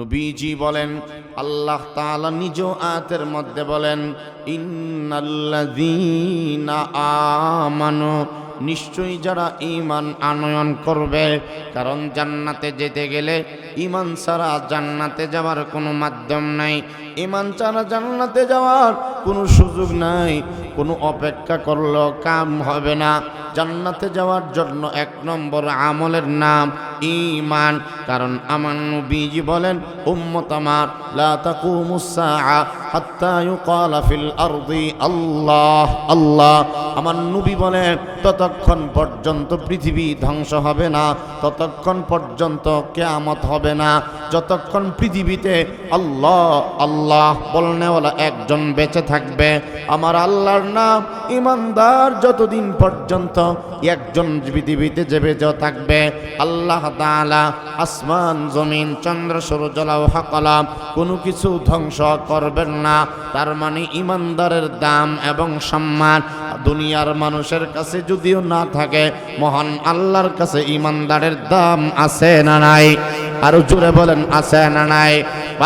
নবীজি বলেন, আল্লাহ তাআলা নিজ আয়াতের মধ্যে বলেন, ইন্নাল্লাযীনা আমানু, নিশ্চয়ই যারা ঈমান আনয়ন করবে। কারণ জান্নাতে যেতে গেলে ঈমান ছাড়া জান্নাতে যাওয়ার কোনো মাধ্যম নাই, ঈমান ছাড়া জান্নাতে যাওয়ার কোনো সুযোগ নাই, কোনো অপেক্ষা করলেও কাম হবে না। জান্নাতে যাওয়ার জন্য এক নম্বর আমলের নাম ঈমান। কারণ আমার নবীজি বলেন, উম্মত আমার, লা তাকুমুস সাআ হাত্তা ইউকালা ফিল আরদি আল্লাহ আল্লাহ। আমার নবী বলেন, ততক্ষণ পর্যন্ত পৃথিবী ধ্বংস হবে না, ততক্ষণ পর্যন্ত কিয়ামত হবে না, যতক্ষণ পৃথিবীতে আল্লাহ আল্লাহ বলনেওয়ালা একজন বেঁচে থাকবে। আমার আল্লাহর নাম ঈমানদার যতদিন পর্যন্ত একজন পৃথিবীতে বেঁচে থাকবে, আল্লাহ তাআলা আসমান জমিন চন্দ্র সূর্য লৌহ কলম কোনো কিছু ধ্বংস করবেন না। তার মানে ঈমানদারের দাম এবং সম্মান দুনিয়ার মানুষের কাছে যদিও না থাকে, মহান আল্লাহর কাছে ঈমানদারের দাম আছে না নাই? আরো জোরে বলেন, আছে না নাই?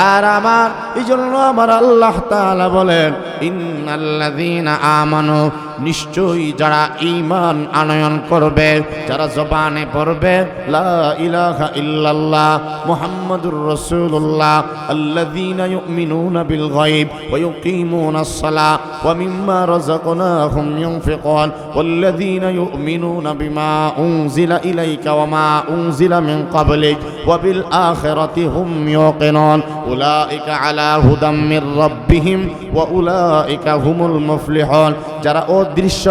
আর আমার এই জন্য আমার আল্লাহ তাআলা বলেন, ইন্নাল্লাযীনা আমানু, নিশ্চয়ই যারা ঈমান আনয়ন করবে, যারা জবানে পড়বে লা ইলাহা ইল্লাল্লাহ মুহাম্মাদুর রাসূলুল্লাহ, আল্লাযীনা ইউমিনুনা বিল গায়ব ওয়া ইউকিমুনাস সালাহ ওয়া মিম্মা রাযাকনাহুম ইউনফিকুন ওয়াল্লাযীনা ইউমিনুনা বিমা উনজিলা ইলাইকা ওয়া মা উনজিলা মিন ক্বাবলিক ওয়া বিল আখিরাতি হুম ইউকিনুন উলাইকা আলা হুদাম মির রাব্বিহিম ওয়া উলাইকা হুমুল মুফলিহুন। যারা অদৃশ্য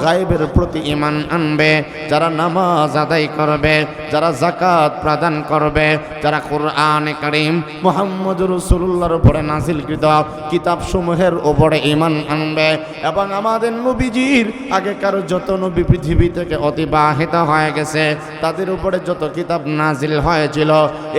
গায়েবের প্রতি ঈমান আনবে, যারা নামাজ আদায় করবে, যারা যাকাত প্রদান করবে, যারা কোরআনে কারীম মুহাম্মদুর রাসূলুল্লাহর উপরে নাযিলকৃত কিতাবসমূহের উপরে ঈমান আনবে, এবং আমাদের নবীজির আগেকার যত নবী পৃথিবী থেকে অতিবাহিত হয়ে গেছে তাদের উপরে যত কিতাব নাজিল হয়েছিল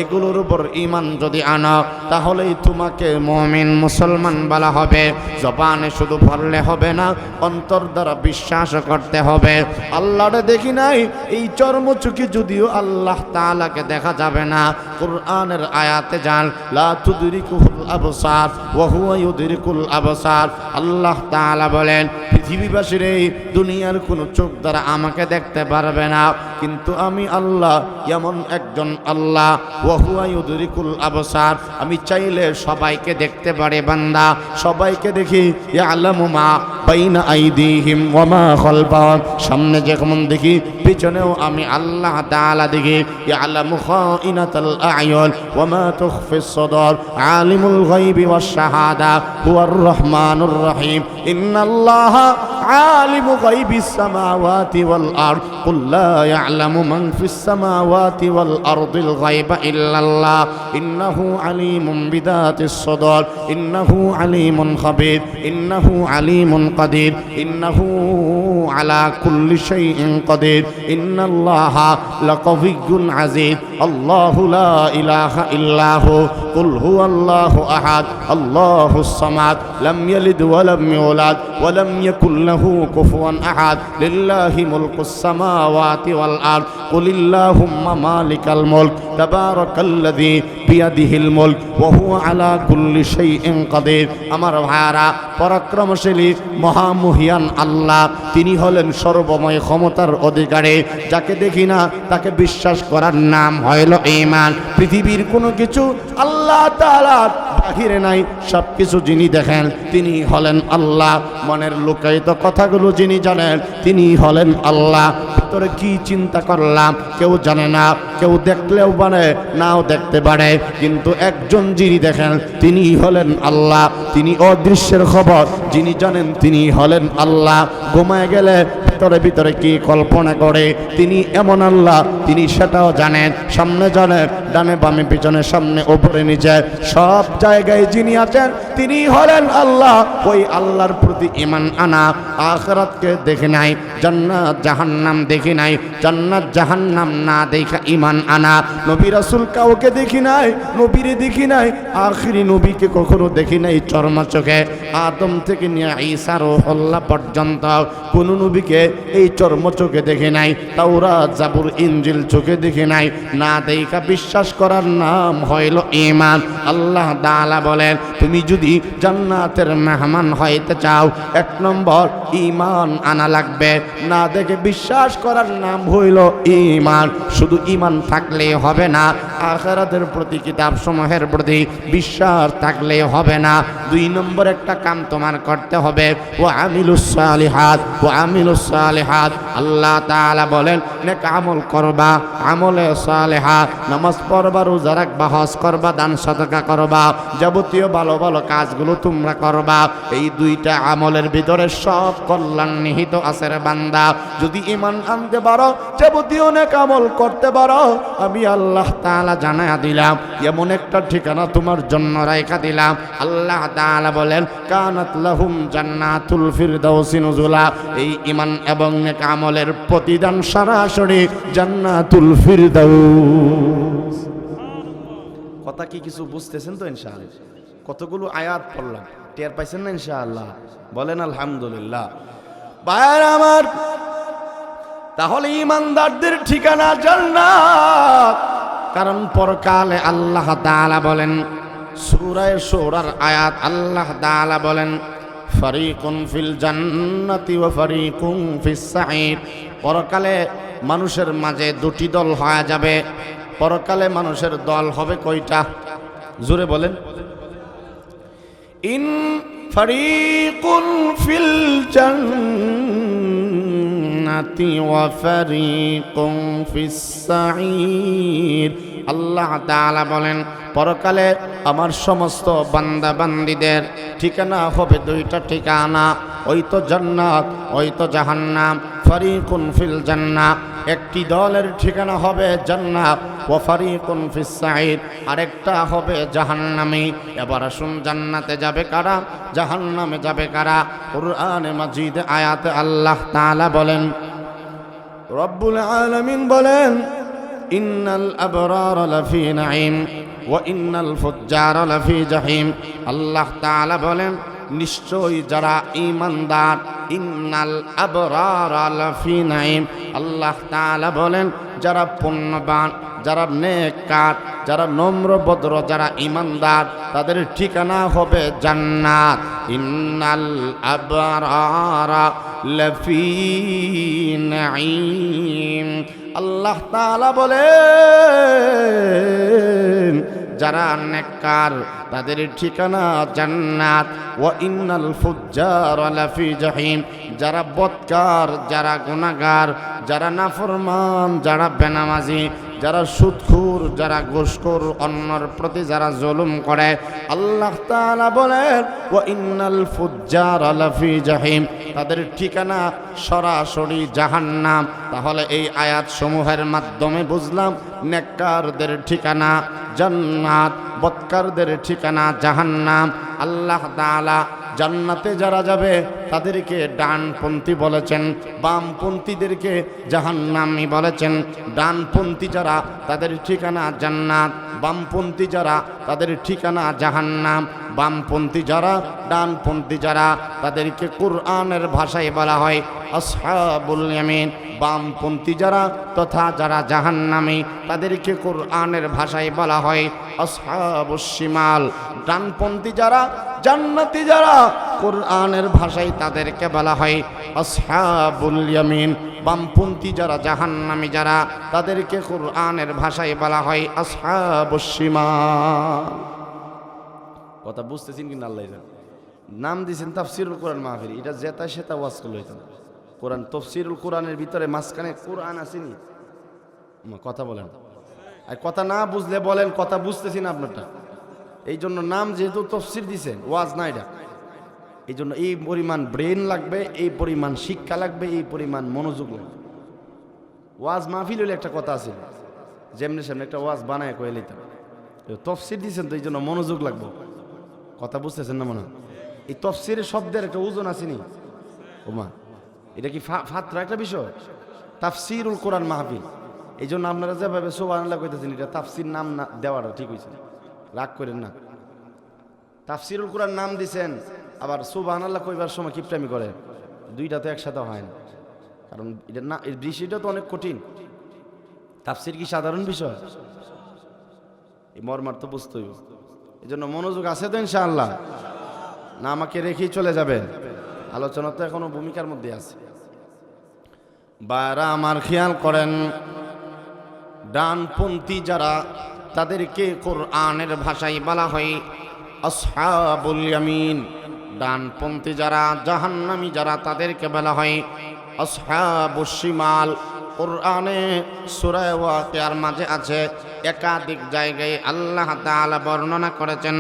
এগুলোর উপর ঈমান যদি আনো, তাহলেই তোমাকে মুমিন মুসলমান বলা হবে। জবানে শুধু পড়লে হবে না, অন্তর দ্বারা বিশ্বাস করতে হবে। আল্লাহরে দেখি নাই, এই চর্মচুকি যদিও আল্লাহ তাআলাকে দেখা যাবে না। কোরআনের আয়াতে যান, লা তুদরিকুল আবসার ওয়া হুয়া ইউদরিকুল আবসার। আল্লাহ তাআলা বলেন, পৃথিবীবাসীর এই দুনিয়ার কোনো চোখ দ্বারা আমাকে দেখতে পারবে না, কিন্তু আমি আল্লাহ এমন একজন আল্লাহ, ওয়া হুয়া ইউদরিকুল আবসার, আমি চাইলে সবাইকে দেখতে পারি বান্দা, সবাইকে দেখি। ইয়ালামু মা বাইনা আইদিহিম ওয়া মা খালফাহুম, সামনে যেমন দেখি পিছনেও আমি আল্লাহ তাআলা দেখি। ইয়ালামু খাইনাতাল আ'য়ুন ওয়া মা তুখফিস সুদুর, আলিমুল গায়বি ওয়াশ শাহাদা হুয়ার রহমানুর রহিম। ইন্নাল্লাহা আলিমু গায়বিস সামাওয়াতি ওয়াল আরদ, কুল লা ইয়ালামু মান ফিস সামাওয়াতি ওয়াল আরদিল গায়বা ইল্লাল্লাহ, ইন্নাহু আলিমুম বিদাতিস সুদুর, ইন্নাহু আলিমুন খাবীর, ইন্নাহু আলিমুন কাদির, ইন্নাহু আলা কুল্লি শাইইন কাদির, ইন্নাল্লাহা লাকাবিয়্যুন আযীজ। আল্লাহু লা ইলাহা ইল্লাহু, কুল হুয়াল্লাহু আহাদ, আল্লাহুস সামাদ, লাম ইয়ালিদ ওয়া লাম ইউলাদ ওয়া লাম ইয়াকুল লাহু কুফুয়ান আহাদ। লিল্লাহি মুলকুস সামাওয়াতি ওয়াল আরদ, কুলিল্লাহুম্মা মালিকাল মুলক, তাবারাকাল্লাযী বিয়াদিহিল মুলক ওয়া হুয়া আলা কুল্লি শাইইন কাদির। আমার ভাইরা, পরাক্রমশালী মহামহিয়ান আল্লাহ, তিনি হলেন সর্বময় ক্ষমতার অধিকারী। যাকে দেখি না তাকে বিশ্বাস করার নাম হইল ঈমান। পৃথিবীর কোনো কিছু আল্লাহ তাআলার বাহিরে নাই, সব কিছু যিনি দেখেন তিনি হলেন আল্লাহ। মনের লুকায়িত কথাগুলো যিনি জানেন তিনি হলেন আল্লাহ। ভিতরে কি চিন্তা করলাম কেউ জানে না, কেউ দেখলেও পারে নাও দেখতে পারে, কিন্তু একজন যিনি দেখেন তিনি হলেন আল্লাহ। তিনি অদৃশ্যের খবর যিনি জানেন তিনি হলেন আল্লাহ। ঘুমায় গেলে ভিতরে ভিতরে কি কল্পনা করে তিনি এমন আল্লাহ, তিনি সেটাও জানেন। সামনে জানেন, ডানে বামে পিছনে সামনে ওপরে নিচে সব জায়গায় যিনি আছেন তিনি হলেন আল্লাহ। ওই আল্লাহর প্রতি ঈমান আনা, আখিরাতকে দেখে নাই, জান্নাত জাহান্নাম দেখে নাই, জান্নাত জাহান্নাম না দেখা ঈমান আনা। নবী রাসূল কাউকে দেখি নাই, নবীরে দেখি নাই, আখিরি নবীকে কখনো দেখি নাই চর্মা চোখে। আদম থেকে নিয়ে ঈসা রূহুল্লাহ পর্যন্ত কোন নবীকে এই চর্ম চোখে দেখে নাই, তাওরাত জাবুর ইনজিল চোখে দেখে নাই, না দেখা বিশ্বাস করার নাম হইল ঈমান। আল্লাহ তাআলা বলেন তুমি যদি জান্নাতের মেহমান হইতে চাও, এক নম্বর ঈমান আনা লাগবে, না দেখে বিশ্বাস করার নাম হইল ঈমান। শুধু ঈমান থাকলে হবে না, আখিরাতের প্রতি কিতাব সমূহের প্রতি বিশ্বাস থাকলে হবে না। দুই নম্বর একটা কাম তোমার করতে হবে, ওয়া আমিলুস সালিহাত, ওয়া আমিলুস সালিহাত। আল্লাহ তাআলা বলেন নেক আমল করবা, আমলে সালেহা, নামাজ পড়বা, রোজা রাখবা, হজ করবা, দান সদকা করবা, যাবতীয় ভালো ভালো কাজগুলো তোমরা করবা। এই দুইটা আমলের ভিতরে সব কল্যাণ নিহিত আছে রে বান্দা। যদি ঈমান আনতে পারো, যাবতীয় নেক আমল করতে পারো, আমি আল্লাহ তাআলা জানায়া দিলাম এমন একটা ঠিকানা তোমার জন্য রাইখা দিলাম। আল্লাহ তাআলা বলেন কানাত লাহুম জান্নাতুল ফিরদাউসি নুজুলা। এই ঈমান এবং নেক আমলের প্রতিদান সরাসরি জান্নাতুল ফিরদাউস। কথা কি কিছু বুঝতেছেন তো ইনশাআল্লাহ? কতগুলো আয়াত পড়লাম, টের পাইছেন না ইনশাআল্লাহ? বলেন আলহামদুলিল্লাহ। ভাইরা আমার, তাহলে ঈমানদারদের ঠিকানা জান্নাত, কারণ পরকালে আল্লাহ তাআলা বলেন সূরা শূরার আয়াত, আল্লাহ তাআলা বলেন ফারিকুন ফিল জান্নাতি ওয়া ফারিকুন ফিস সাঈর। পরকালে মানুষের মাঝে দুটি দল হয়ে যাবে। পরকালে মানুষের দল হবে কয়টা? জোরে বলেন। ইন ফারিকুন ফিল জান্নাতি ওয়া ফারিকুন ফিস সাঈর। আল্লাহ তাআলা বলেন পরকালে আমার সমস্ত বান্দা বান্দীদের ঠিকানা হবে দুইটা ঠিকানা, ওই তো জান্নাত, ওই তো জাহান্নাম। ফারিকুন ফিল জান্নাহ, একটি দলের ঠিকানা হবে জান্নাত, ওয়া ফারিকুন ফিস সাঈর, আরেকটা হবে জাহান্নামী। এবার আসুন, জান্নাতে যাবে কারা, জাহান্নামে যাবে কারা? কুরআনে মাজিদ আয়াতে আল্লাহ তাআলা বলেন, রব্বুল আলামিন বলেন ইন্নাল আবরারা লাফি নাঈম ওয়া ইন্নাল ফুজ্জারা লাফি জাহিম। আল্লাহ তাআলা বলেন নিশ্চয়ই যারা ঈমানদার, ইন্নাল আবরারা লাফি নাঈম। আল্লাহ তাআলা বলেন যারা পুণ্যবান, যারা নেককার, যারা নম্র ভদ্র, যারা ঈমানদার, তাদের ঠিকানা হবে জান্নাত। ইন্নাল আবরারা লাফি নাঈম। আল্লাহ তাআলা বলেন যারা নেককার তাদের ঠিকানা জান্নাত। ওয়া ইন্নাল ফুজ্জারা লাফি জাহিম। যারা বদকার, যারা গুনাহগার, যারা নাফরমান, যারা বেনামাজি, যারা সুদখোর, যারা ঘুষখোর, অন্যর প্রতি যারা জুলুম করে, আল্লাহ তাআলা বলেন ওয়া ইন্নাল ফুজ্জারা লাফি জাহিম, তাদের ঠিকানা সরাসরি জাহান্নাম। তাহলে এই আয়াত সমূহের মাধ্যমে বুঝলাম নেককারদের ঠিকানা জান্নাত, বদকারদের ঠিকানা জাহান্নাম। আল্লাহ তাআলা জান্নাতে যারা যাবে তাদেরকে ডানপন্থী বলেছেন, বামপন্থীদেরকে জাহান্নামী বলেছেন। ডানপন্থী যারা তাদের ঠিকানা জান্নাত, বামপন্থী যারা তাদের ঠিকানা জাহান্নাম। বামপন্থী যারা, ডানপন্থী যারা, তাদেরকে কুরআনের ভাষায় বলা হয় আসহাবুল ইয়ামিন। বামপন্থী যারা তথা যারা জাহান্নামী, তাদেরকে কুরআনের ভাষায় বলা হয় আসহাবুশ শিমাল। ডানপন্থী যারা, জান্নাতি যারা, কুরআনের ভাষায় তাদেরকে বলা হয় আসহাবুল ইয়ামিন। বামপন্থী যারা, জাহান্নামী যারা, তাদেরকে কুরআনের ভাষায় বলা হয় আসহাবুশ শিমাল। কথা বুঝতেছেন কিনা? আল্লাহ জানে। নাম দিয়েছেন তাফসিরুল কোরআন মাহফিল। এটা যেটা সেটা ওয়াজ করলো হইতো না। কোরআন তাফসিরুল কোরআনের ভিতরে মাঝখানে কোরআন আসেনি। কথা বলেন, আর কথা না বুঝলে বলেন কথা বুঝতেছি না আপনারটা। এই জন্য নাম যেহেতু তাফসির দিয়েছেন, ওয়াজ না এটা। এই জন্য এই পরিমাণ ব্রেন লাগবে, এই পরিমাণ শিক্ষা লাগবে, এই পরিমাণ মনোযোগ লাগবে। ওয়াজ মাহফিল হলে একটা কথা আছে, যেমনি সেমনি একটা ওয়াজ বানায় কয়ে লইতাম। তাফসির দিয়েছেন তো এই জন্য মনোযোগ লাগবে। কথা বুঝতেছেন না মনে হয়? এই তাফসিরের শব্দের একটা ওজন আসেনি ওমা। এটা কি ফাত্রা একটা বিষয়? তাফসিরুল কোরআন মাহফিল। এই জন্য আপনারা যেভাবে সুবহানাল্লাহ কইতেছেন, এটা তাফসির নাম না দেওয়াটা ঠিক হয়েছে, রাগ করেন না। তাফসিরুল কোরআন নাম দিছেন, আবার সুবহানাল্লাহ কইবার সময় কিপটামি করে, দুইটা তো একসাথে হয় না। কারণ এটা না, এই বিষয়টা তো অনেক কঠিন। তাফসীর কি সাধারণ বিষয়? এই মর্মার্থ বুঝতে হইব। এই জন্য মনোযোগ আছে তো ইনশাআল্লাহ? না আমাকে রেখেই চলে যাবে? আলোচনা তো এখনো ভূমিকার মধ্যে আছে। বারা আমার খেয়াল করেন, ডানপন্থী যারা তাদেরকে কোরআনের ভাষায় বলা হয় আসহাবুল ইয়ামিন। ডানপন্থী যারা, জাহান্নামী যারা, তাদেরকে বলা হয় আসহাবুশ শিমাল। কোরআনে সূরা ওয়াকিয়ার মাঝে আছে, একাধিক জায়গায় আল্লাহ তাআলা বর্ণনা করেছেন।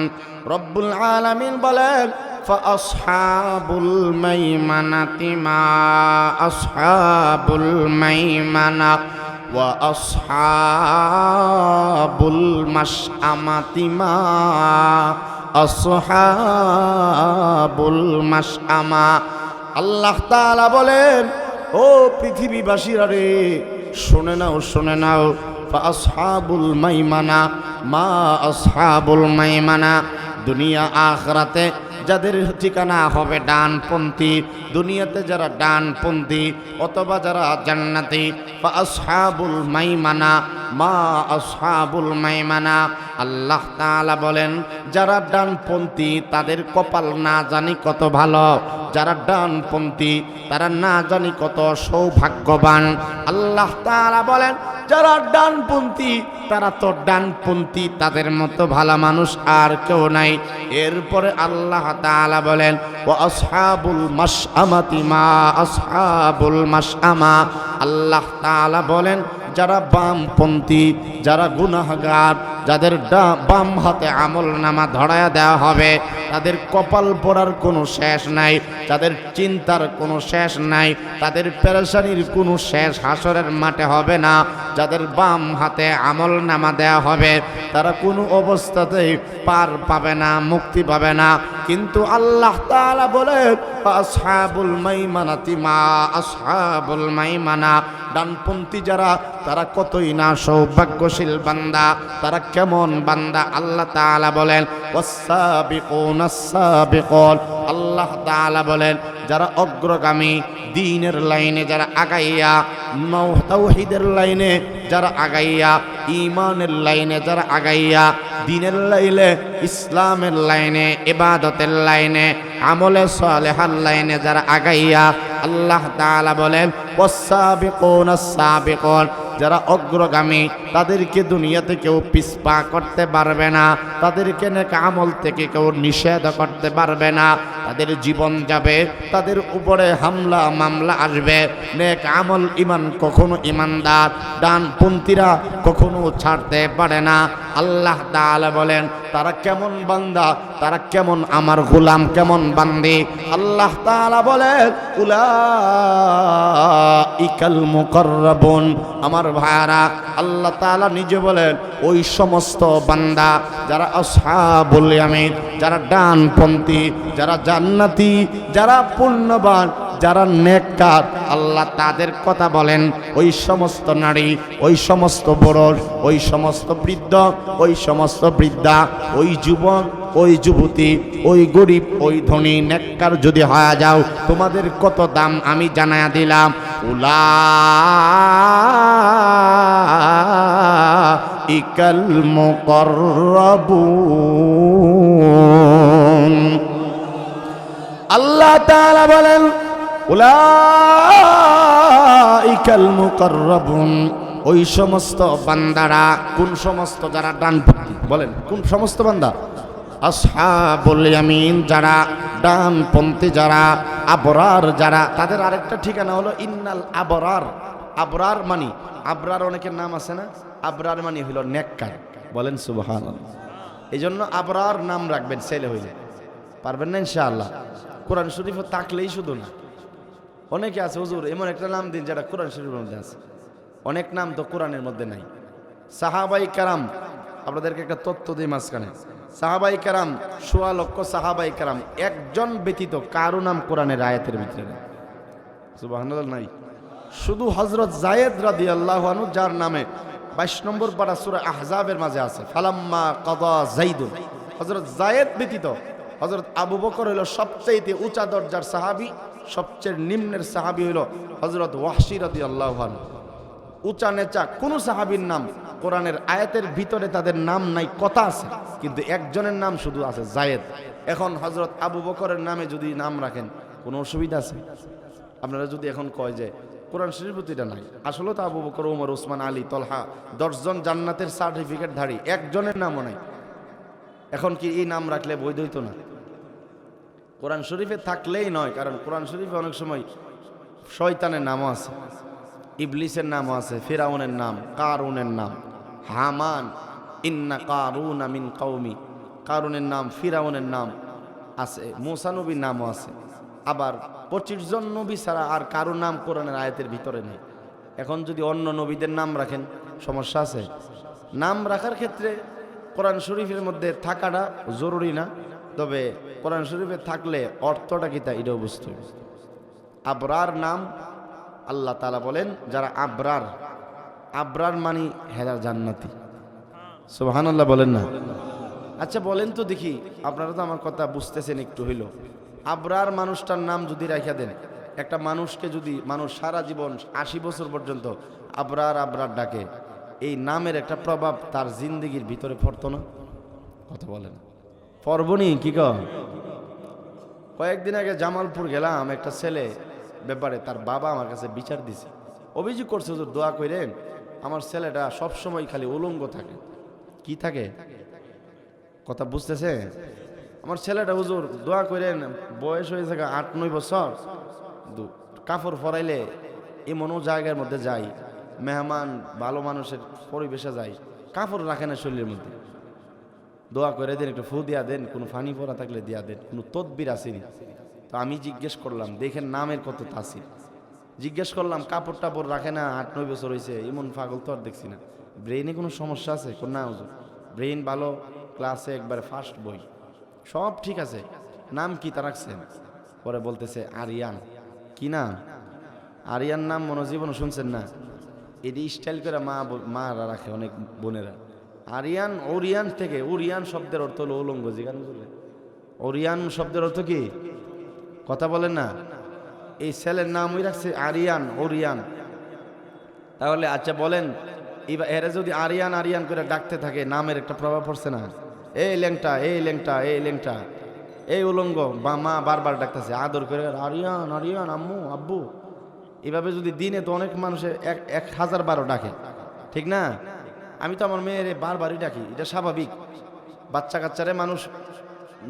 রব্বুল আলামিন বলেন ফাআসহাবুল মাইমানাতি মা আসহাবুল মাইমানা ওয়া আসহাবুল মাশআমাতি মা আসহাবুল মাশআমা। আল্লাহ তাআলা বলেন, ও পৃথিবীবাসীরা রে, শুনে নাও, শুনে নাও। ফাআসহাবুল মাইমানা মা আসহাবুল মাইমানা। দুনিয়া আখিরাতে যাদের ঠিকানা হবে ডানপন্থী, দুনিয়াতে যারা ডানপন্থী অথবা যারা জান্নাতি, ফাআসহাবুল মাইমানা মা আসহাবুল মাইমানা। আল্লাহ তাআলা বলেন, যারা ডানপন্থী তাদের কপাল না জানি কত ভালো। যারা ডানপন্থী তারা না জানি কত সৌভাগ্যবান। আল্লাহ তাআলা বলেন, যারা ডানপন্থী তারা তো ডানপন্থী, তাদের মতো ভালো মানুষ আর কেউ নাই। এরপরে আল্লাহ তাআলা বলেন ওয়া আসহাবুল মাশআমাতি মা আসহাবুল মাশআমা। আল্লাহ তাআলা বলেন, যারা বামপন্থী, যারা গুনাহগার, যাদের বাম হাতে আমল নামা ধরায়া দেওয়া হবে, তাদের কপাল পড়ার কোনো শেষ নাই, তাদের চিন্তার কোনো শেষ নাই, তাদের পেরেশানির কোনো শেষ হাসরের মাঠে হবে না। যাদের বাম হাতে আমল নামা দেওয়া হবে তারা কোনো অবস্থাতেই পার পাবে না, মুক্তি পাবে না। কিন্তু আল্লাহ তাআলা বলেন আসহাবুল মাইমানাতি মা আসহাবুল মাইমানা। ডানপন্থী যারা, তারা কতই না সৌভাগ্যশীল বান্দা। তারা কেমন বান্দা? আল্লাহ তাআলা বলেন ওয়াস-সাবিকুনাস সাবিকুন। আল্লাহ তাআলা বলেন, যারা অগ্রগামী, দ্বীনের লাইনে যারা আগাইয়া, তাওহীদের লাইনে যারা আগাইয়া, ঈমানের লাইনে যারা আগাইয়া, দ্বীনের লাইনে, ইসলামের লাইনে, ইবাদতের লাইনে, আমলে সালেহার লাইনে যারা আগাইয়া, আল্লাহ তাআলা বলেন ওয়াস-সাবিকুনাস সাবিকুন। যারা অগ্রগামী, তাদেরকে দুনিয়াতে কেউ পিছপা করতে পারবে না, তাদেরকে নেক আমল থেকে কেউ নিষেধ করতে পারবে না। তাদের জীবন যাবে, তাদের উপরে হামলা মামলা আসবে। নেক আমল ঈমান কখনো ঈমানদার ডানপন্থীরা কখনো ছাড়তে পারে না। আল্লাহ তাআলা বলেন, তারা কেমন বান্দা, তারা কেমন আমার গোলাম, কেমন বান্দি। আল্লাহ তাআলা বলেন উলাইকাল মুকাররাবুন। আমার ভাইরা, আল্লাহ তাআলা নিজে বলেন, ওই সমস্ত বান্দা যারা আসহাবুল ইয়ামিন, যারা ডানপন্থী, যারা জান্নাতি, যারা পুণ্যবান, যারা নেককার, আল্লাহ তাদের কথা বলেন। ওই সমস্ত নারী, ওই সমস্ত পুরুষ, ওই সমস্ত বৃদ্ধ, ওই সমস্ত বৃদ্ধা, ওই যুবক, ওই যুবতী, ওই গরিব, ওই ধনী, নেককার যদি হয়ে যাও, তোমাদের কত দাম আমি জানায়া দিলাম। উলাইকাল মুকাররাবুন। আল্লাহ তাআলা বলেন উলাইকাল মুকাররাবুন। ওই সমস্ত বান্দারা, কোন সমস্ত? যারা ডানপন্থী। বলেন কোন সমস্ত বান্দা? আসহাবুল ইয়ামিন, যারা ডানপন্থী, যারা আবরার, যারা, তাদের আরেকটা ঠিকানা হলো ইন্নাল আবরার। আবরার মানে, আবরার অনেকের নাম আছে না? আবরার মানে হলো নেককার। বলেন সুবহানাল্লাহ। এই জন্য আবরার নাম রাখবেন ছেলে হইলে। পারবেন না ইনশাআল্লাহ? কোরআন শরীফ থাকলেই শুধু না, অনেকে আছে হুজুর এমন একটা নাম দিন যেটা কোরআন শরীফের মধ্যে আছে। অনেক নাম তো কোরআনের মধ্যে নাই। সাহাবাই কেরাম, আপনাদেরকে একটা তথ্য দিই মাঝখানে। সাহাবাই কেরাম, ১৬ লক্ষ সাহাবাই কেরাম, একজন ব্যতীত কারো নাম কোরআনের আয়াতের ভিতরে নেই। সুবহানাল্লাহ নাই। শুধু হযরত যায়েদ রাদিয়াল্লাহু আনহু, যার নামে ২২ নম্বর পারা সূরা আহজাবের মাঝে আছে, ফালাম্মা কাদা যাইদুন, হযরত যায়েদ ব্যতীত হযরত আবু বকর হইল সবচেয়ে উঁচা দরজার সাহাবী, সবচেয়ে নিম্নের সাহাবী হইল হযরত ওয়াহশী রাদিয়াল্লাহু আনহু। উঁচা নেচা কোন সাহাবীর নাম কোরআনের আয়াতের ভিতরে তাদের নাম নাই, কথা আছে, কিন্তু একজনের নাম শুধু আছে, যায়েদ। এখন হযরত আবু বকরের নামে যদি নাম রাখেন কোনো অসুবিধা আছে? আপনারা যদি এখন কয় যে কোরআন শরীফ এটা নাই, আসলে তো আবু বকর, ওমর, ওসমান, আলী, তলহা 10 জন জান্নাতের সার্টিফিকেট ধারী, একজনের নামও নাই, এখন কি এই নাম রাখলে বৈধ হইতো না? কোরআন শরীফে থাকলেই নয়, কারণ কোরআন শরীফে অনেক সময় শয়তানের নামও আছে, ইবলিসের নামও আছে, ফিরাউনের নাম, কারুনের নাম, হামান, ইন্না কারুনা মিন কওমি, কারুনের নাম, ফিরাউনের নাম আছে, মূসা নবীর নামও আছে। আবার 25 জন নবী ছাড়া আর কারো নাম কোরআনের আয়াতের ভিতরে নেই। এখন যদি অন্য নবীদের নাম রাখেন সমস্যা আছে? নাম রাখার ক্ষেত্রে কোরআন শরীফের মধ্যে থাকাটা জরুরি না, তবে কোরআন শরীফে থাকলে অর্থটা কি তা এটাও বুঝতে হবে। আবরার নাম আল্লাহ তাআলা বলেন যারা আবরার, আবরার মানে হেরা জান্নাতি, সুবহানাল্লাহ বলেন না? আচ্ছা বলেন তো দেখি, আপনারা তো আমার কথা বুঝতেছেন একটু হইল, আবরার মানুষটার নাম যদি রাখিয়া দেন, একটা মানুষকে যদি মানুষ সারা জীবন 80 বছর পর্যন্ত আবরার আবরার ডাকে, এই নামের একটা প্রভাব তার জিন্দগির ভিতরে পড়তো না? কথা বলেন পড়বনি কি কয়েকদিন আগে জামালপুর গেলাম, একটা ছেলে ব্যাপারে তার বাবা আমার কাছে বিচার দিছে, অভিযোগ করছে হুজুর দোয়া করেন, আমার ছেলেটা সবসময় খালি উলঙ্গ থাকে। কি থাকে? কথা বুঝতেছে? আমার ছেলেটা হুজুর দোয়া করেন, বয়স হয়েছে 8-9 বছর, কাপড় পরাইলে এমনও জায়গার মধ্যে যাই, মেহমান ভালো মানুষের পরিবেশে যাই, কাপড় রাখে না শরীরের মধ্যে, দোয়া করে দেন, একটু ফু দিয়া দেন, কোনো ফানি পরা থাকলে দিয়া দেন, কোনো তদবির আসেনি। তো আমি জিজ্ঞেস করলাম, দেখেন নামের কত তাসির, জিজ্ঞেস করলাম কাপড় টাপড় রাখে না, 8-9 বছর হয়েছে, এমন পাগল তো আর দেখছি না, ব্রেইনে কোনো সমস্যা আছে? না হুজুর, ব্রেইন ভালো, ক্লাসে একবারে ফার্স্ট বই, সব ঠিক আছে। নাম কি তা রাখছেন? পরে বলতেছে আরিয়ান। কি নাম? আরিয়ান নাম মনোজীবনও শুনছেন না? এটি স্টাইল করে মারা রাখে অনেক বোনেরা। আরিয়ান ওরিয়ান থেকে, ওরিয়ান শব্দের অর্থ হলো উলঙ্গ। জিজ্ঞান ওরিয়ান শব্দের অর্থ কি? কথা বলেন না? এই ছেলের নাম ওই রাখছে আরিয়ান, ওরিয়ান। তাহলে আচ্ছা বলেন, এরা যদি আরিয়ান আরিয়ান করে ডাকতে থাকে, নামের একটা প্রভাব পড়ছে না? এই ল্যাংটা, এই ল্যাংটা, এই ল্যাংটা, এই উলঙ্গ, বা মা বারবার ডাকতেছে আদর করে, আরিয়ান আরিয়ান, আম্মু আব্বু। এভাবে যদি দিনে তো অনেক মানুষে 1000 বারও ডাকে, ঠিক না? আমি তো আমার মেয়ের বারবারই ডাকি, এটা স্বাভাবিক। বাচ্চা কাচ্চারে মানুষ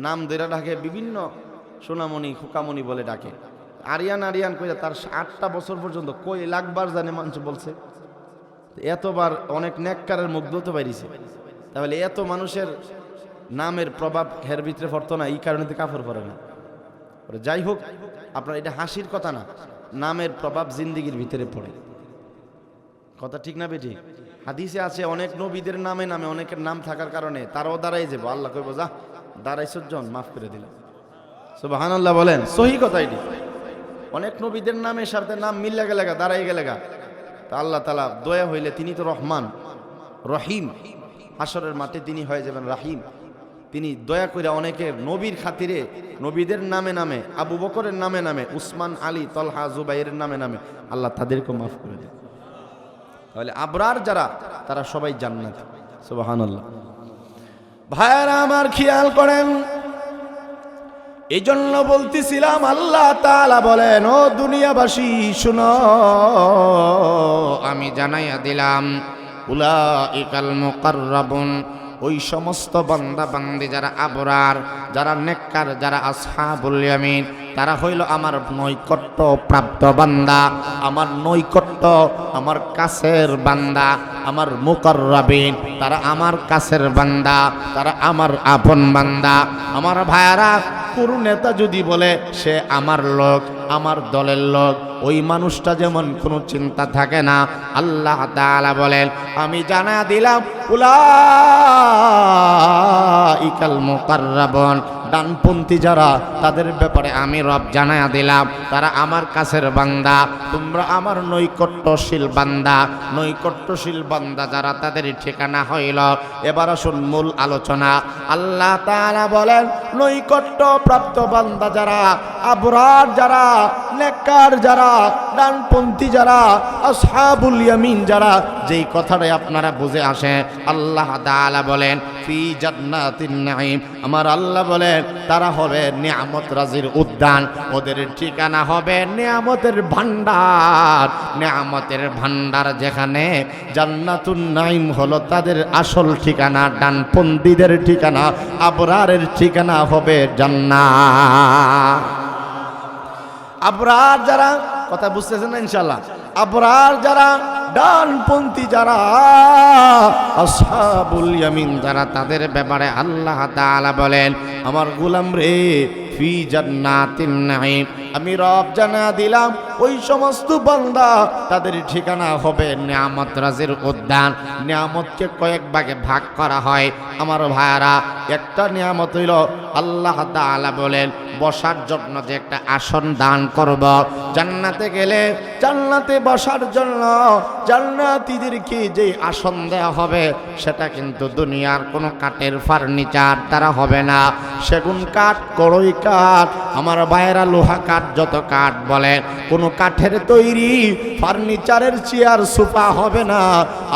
নাম ধরে ডাকে, বিভিন্ন সোনামণি খোকামণি বলে ডাকে। আরিয়ান আরিয়ান কইরা তার 8টা বছর পর্যন্ত কই লাখবার জানে মানুষ বলছে, এতবার অনেক নেককারের মুগ্ধ তো বাইরেছে। তাহলে এত মানুষের নামের প্রভাব হের ভিতরে পড়তো না, এই কারণে তো কাপড় পরে না। যাই হোক, আপনার এটা হাসির কথা না, নামের প্রভাব জিন্দিগির ভিতরে পড়ে। কথা ঠিক না বেটি? হাদিসে আছে অনেক নবীদের নামে নামে অনেকের নাম থাকার কারণে তারাও দাঁড়াই যাবো, আল্লাহ কইব যা দাঁড়াইছর জন মাফ করে দিলাম। সুবহানাল্লাহ বলেন, সহি কথা এটি। অনেক নবীদের নামের সাথে নাম মিল্লা গেলে দাঁড়াই গেলে তা আল্লাহ তাআলা দয়া হইলে তিনি তো রহমান রহিম, হাসরের মাঠে তিনি হয়ে যাবেন রাহিম। তিনি দয়া করে অনেকের নবীর খাতিরে নবীদের নামে নামে, আবু বকরের নামে নামে, উসমান, আলী, তলহা, জুবাইরের নামে নামে আল্লাহ তাদেরকে মাফ করে দেন। তাহলে আবরার যারা, তারা সবাই জান্নাতি। সুবহানাল্লাহ। ভাইরা আমার খেয়াল করেন, এই জন্য বলতেছিলাম, আল্লাহ তাআলা বলেন, ও দুনিয়াবাসী শুনো, আমি জানাইয়া দিলাম, উলাইকাল মুকাররাবুন, ওই সমস্ত বান্দা বান্দি যারা আবরার, যারা নেককার, যারা আসহাবুল ইয়ামিন, তারা হইল আমার নৈকট্য প্রাপ্ত বান্দা, আমার নৈকট্য, আমার কাছের বান্দা, আমার মুকাররাবিন, তারা আমার কাছের বান্দা, তারা আমার আপন বান্দা। আমার ভাইয়ারা, কোন নেতা যদি বলে সে আমার লোক, আমার দলের লোক, ওই মানুষটা যেমন কোনো চিন্তা থাকে না, আল্লাহ তাআলা বলেন, আমি জানা দিলাম, উলাইকাল মুকাররাবুন, ডানপন্থী যারা তাদের ব্যাপারে আমি রব জানায়া দিলাম তারা আমার কাছের বান্দা, তোমরা আমার নৈকট্যশীল বান্দা। নৈকট্যশীল বান্দা যারা তাদের ঠিকানা হইল। এবার আসুন মূল আলোচনা। আল্লাহ তাআলা বলেন নৈকট্য প্রাপ্ত বান্দা যারা, আবরার যারা, নেককার যারা, ডানপন্থী যারা, আসহাবুল ইয়ামিন যারা, যেই কথাটাই আপনারা বুঝে আসে আল্লাহ তাআলা বলেন ফি জান্নাতিন নাঈম, আমার আল্লাহ বলেন তারা হবে নিয়ামত রাজির উদ্যান, ওদের ঠিকানা হবে নিয়ামতের ভান্ডার। নিয়ামতের ভান্ডার যেখানে, জান্নাতুন নাঈম হলো তাদের আসল ঠিকানা, ডানপন্থীদের ঠিকানা, আবরারের ঠিকানা হবে জান্নাত। আবরার যারা, কথা বুঝতেছেন না ইনশাআল্লাহ? আবরার যারা, ডানপন্থী যারা, আসহাবুল ইয়ামিন যারা, তাদের ব্যাপারে আল্লাহ তাআলা বলেন আমার গোলাম রে ফি জান্নাতিন নাঈম, আমি রব জানা দিলাম ওই সমস্ত বান্দা তাদের ঠিকানা হবে নিয়ামত রাজির উদ্যান। নিয়ামতকে কয়েক ভাগে ভাগ করা হয় আমার ভাইয়ারা। একটা নিয়ামত হইল আল্লাহ তাআলা বলেন বসার জন্য যে একটা আসন দান করব। জান্নাতে গেলে জান্নাতে বসার জন্য জান্নাতীদেরকে যে আসন দেওয়া হবে সেটা কিন্তু দুনিয়ার কোনো কাঠের ফার্নিচার তারা হবে না, সেগুন কাঠ, কড়ই কাঠ, আমার ভাইয়েরা লোহা কাঠ, যত কাঠ বলে কোনো কাঠের তৈরি ফার্নিচারের চেয়ার সোফা হবে না।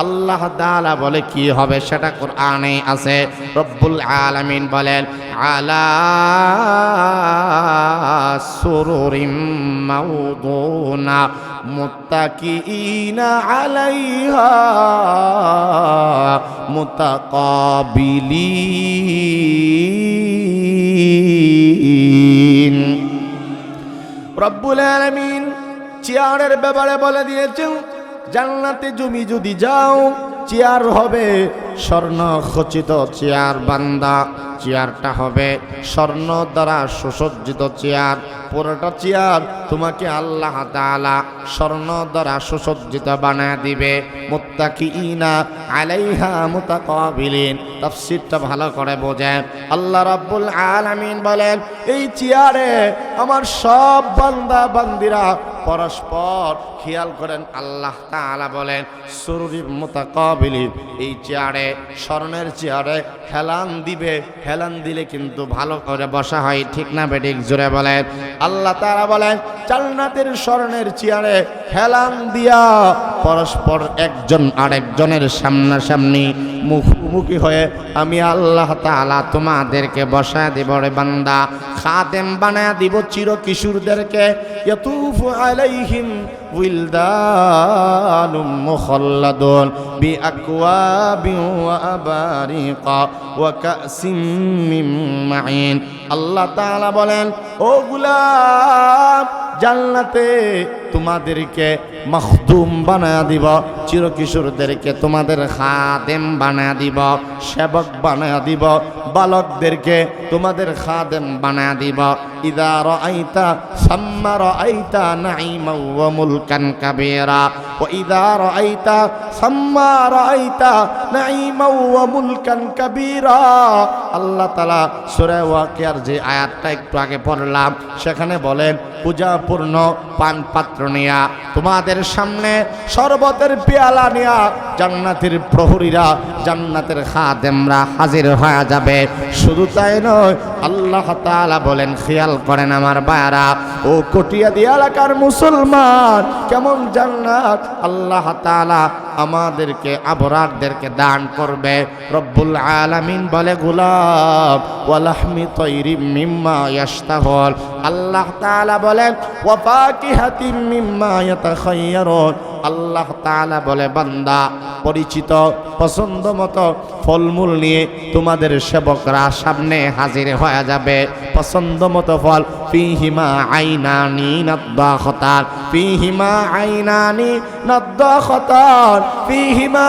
আল্লাহ তাআলা বলে কি হবে সেটা কোরআনে আছে। রব্বুল আলামিন বলেন আলা সুরুরিম মাউদুনা মুত্তাকিইনা আলাইহা মুতাকাবিলিন। রব্বুল আলামিন চেয়ারের ব্যাপারে বলে দিয়েছেন জান্নাতে জমি যদি যাও চেয়ার হবে স্বর্ণ খচিত চেয়ার বান্দা, চেয়ারটা হবে স্বর্ণ দ্বারা সুসজ্জিত চেয়ার। পুরোটা চেয়ার তোমাকে আল্লাহ তাআলা স্বর্ণ দ্বারা সুসজ্জিত বানায় দিবে। মুত্তাকিইনা আলাইহা মুতাকাবিলিন, তাফসীরটা ভালো করে বোঝেন। আল্লাহ রাব্বুল আলামিন বলেন এই চেয়ারে আমার সব বান্দা বান্দিরা পরস্পর খেয়াল করেন। আল্লাহ তাআলা বলেন সুরুরি মুতাকাবিলিন, এই চেয়ারে স্বর্ণের চেয়ারে হেলান দিবে। হেলান দিলে কিন্তু ভালো করে বসা হয়, ঠিক না বেঠিক? জোরে বলেন। আল্লাহ তাআলা বলেন জান্নাতের স্বর্ণের চেয়ারে হেলান দিয়া পরস্পর একজন আরেকজনের সামনাসামনি মুখোমুখি হয়ে আমি আল্লাহ তাআলা তোমাদেরকে বসায় দিব রে বান্দা। খাদেম বানায় দিব চির কিশোরদেরকে। ইয়াতুফু আলাইহিম উইলদানুম মুখাল্লাদুন বিআকওয়াবিন ওয়া আবারিকা ওয়া কাসিম মিন মাইন। আল্লাহ তাআলা বলেন ও গোলাম জান্নাতে তোমাদেরকে মখদুম বানায়া দিব, চিরকিশোরদেরকে তোমাদের খাদেম বানায়া দিব, সেবক বানায়া দিব, বালকদেরকে তোমাদের খাদেম বানায়া দিব। ইযা রাআইতা সাম্মা রাআইতা নাঈমান ওয়া মুলকান কাবীরা ওয়া ইযা রাআইতা সাম্মা রাআইতা নাঈমান ওয়া মুলকান কাবীরা। আল্লাহ তাআলা সূরা ওয়াকিয়ার যে আয়াতটা একটু আগে পড়লাম সেখানে বলেন পূজাপূর্ণ পান পাত্র নিয়া তোমাদের সামনে শরবতের পেয়ালা নিয়া জান্নাতের প্রহরীরা, জান্নাতের খাদেমরা হাজির হয়ে যাবে। শুধু তাই নয়, আল্লাহ তাআলা বলেন খেয়াল করেন আমার ভাইরা ও কটিয়াদি এলাকার মুসলমান, কেমন জান্নাত আল্লাহ তাআলা আমাদেরকে আবরারদেরকে দান করবে। রব্বুল আলামিন বলে গোলাম ওয়া লাহমি তায়রিম মিম্মা ইয়াশতাহুল। আল্লাহ তাআলা বলেন ওয়া ফাকিহাতিম মিম্মা ইয়াতাখায়্যারুন। আল্লাহ তাআলা বলে বান্দা পরিচিত পছন্দ মতো ফলমূল নিয়ে তোমাদের সেবকরা সামনে হাজির হয়ে যাবে। পছন্দ মতো ফল, ফিহিমা আইনানি নাদ্দাখাতান, ফিহিমা আইনানি নাদ্দাখাতান, ফিহিমা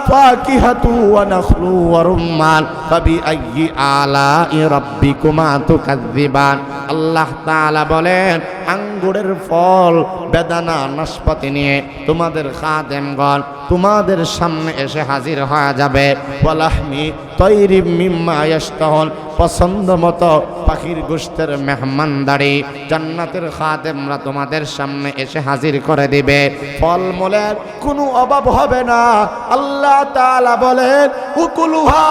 ফাকিহাতু ওয়া নাখলু ওয়া রুম্মান, ফাবিআইয়ি আলাই রাব্বিকুমা তুকাযযিবান। আল্লাহ তাআলা বলেন আঙ্গুরের ফল বেদানা নাশপাতি নিয়ে তোমাদের খাদেমগণ তোমাদের সামনে এসে হাজির হয়ে যাবে। ওয়ালাহমি তৈরি মিম্মা ইয়াশতাহুন, পছন্দ মতো পাখির গোশতের মেহমানদারি জান্নাতের খাদেমরা তোমাদের সামনে এসে হাজির করে দিবে। ফলমূলের কোনো অভাব হবে না। আল্লাহ তাআলা বলেন উকুলুহা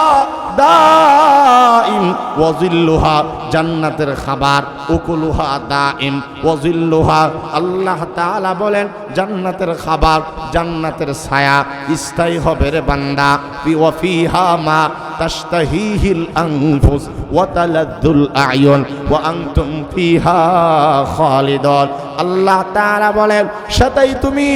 দাইম ওয়াজিল্লুহা, জান্নাতের খাবার উকুলুহা দাইম ওয়াজিল্লুহা। আল্লাহ তাআলা বলেন জান্নাতের খাবার জান্নাতের ছায়া স্থায়ী হবে রে বান্দা। ওয়া ফিহা মা তাশতাহিহিল আনফুস ওয়া তালাদ্দুল আয়ুন ওয়া আনতুম ফিহা খালিদুন। আল্লাহ তাআলা বলেন সেটাই তুমি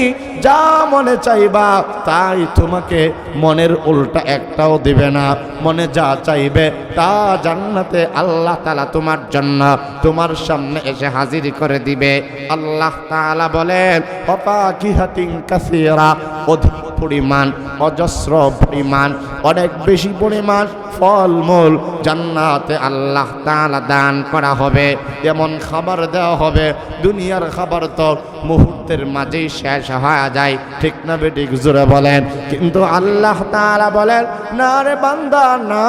যা মনে চাইবা তাই তোমাকে মনের উল্টা একটাও দিবে না। মনে যা চাইবে তা জান্নাতে আল্লাহ তাআলা তোমার জন্য তোমার সামনে এসে হাজির করে দিবে। আল্লাহ তাআলা বলেন ওয়াফাকিহাতিন কাসীরা, অধিক পরিমাণ অজস্র পরিমাণ অনেক বেশি পরিমাণ ফলমূল জান্নাতে আল্লাহ তাআলা দান করা হবে। এমন খাবার দেওয়া হবে দুনিয়ার খাবার তো মুহূর্তের মাঝেই শেষ হয়ে যায়, ঠিক না বেঠিক জোরে বলেন। কিন্তু আল্লাহ তাআলা বলেন না রে বান্দা না,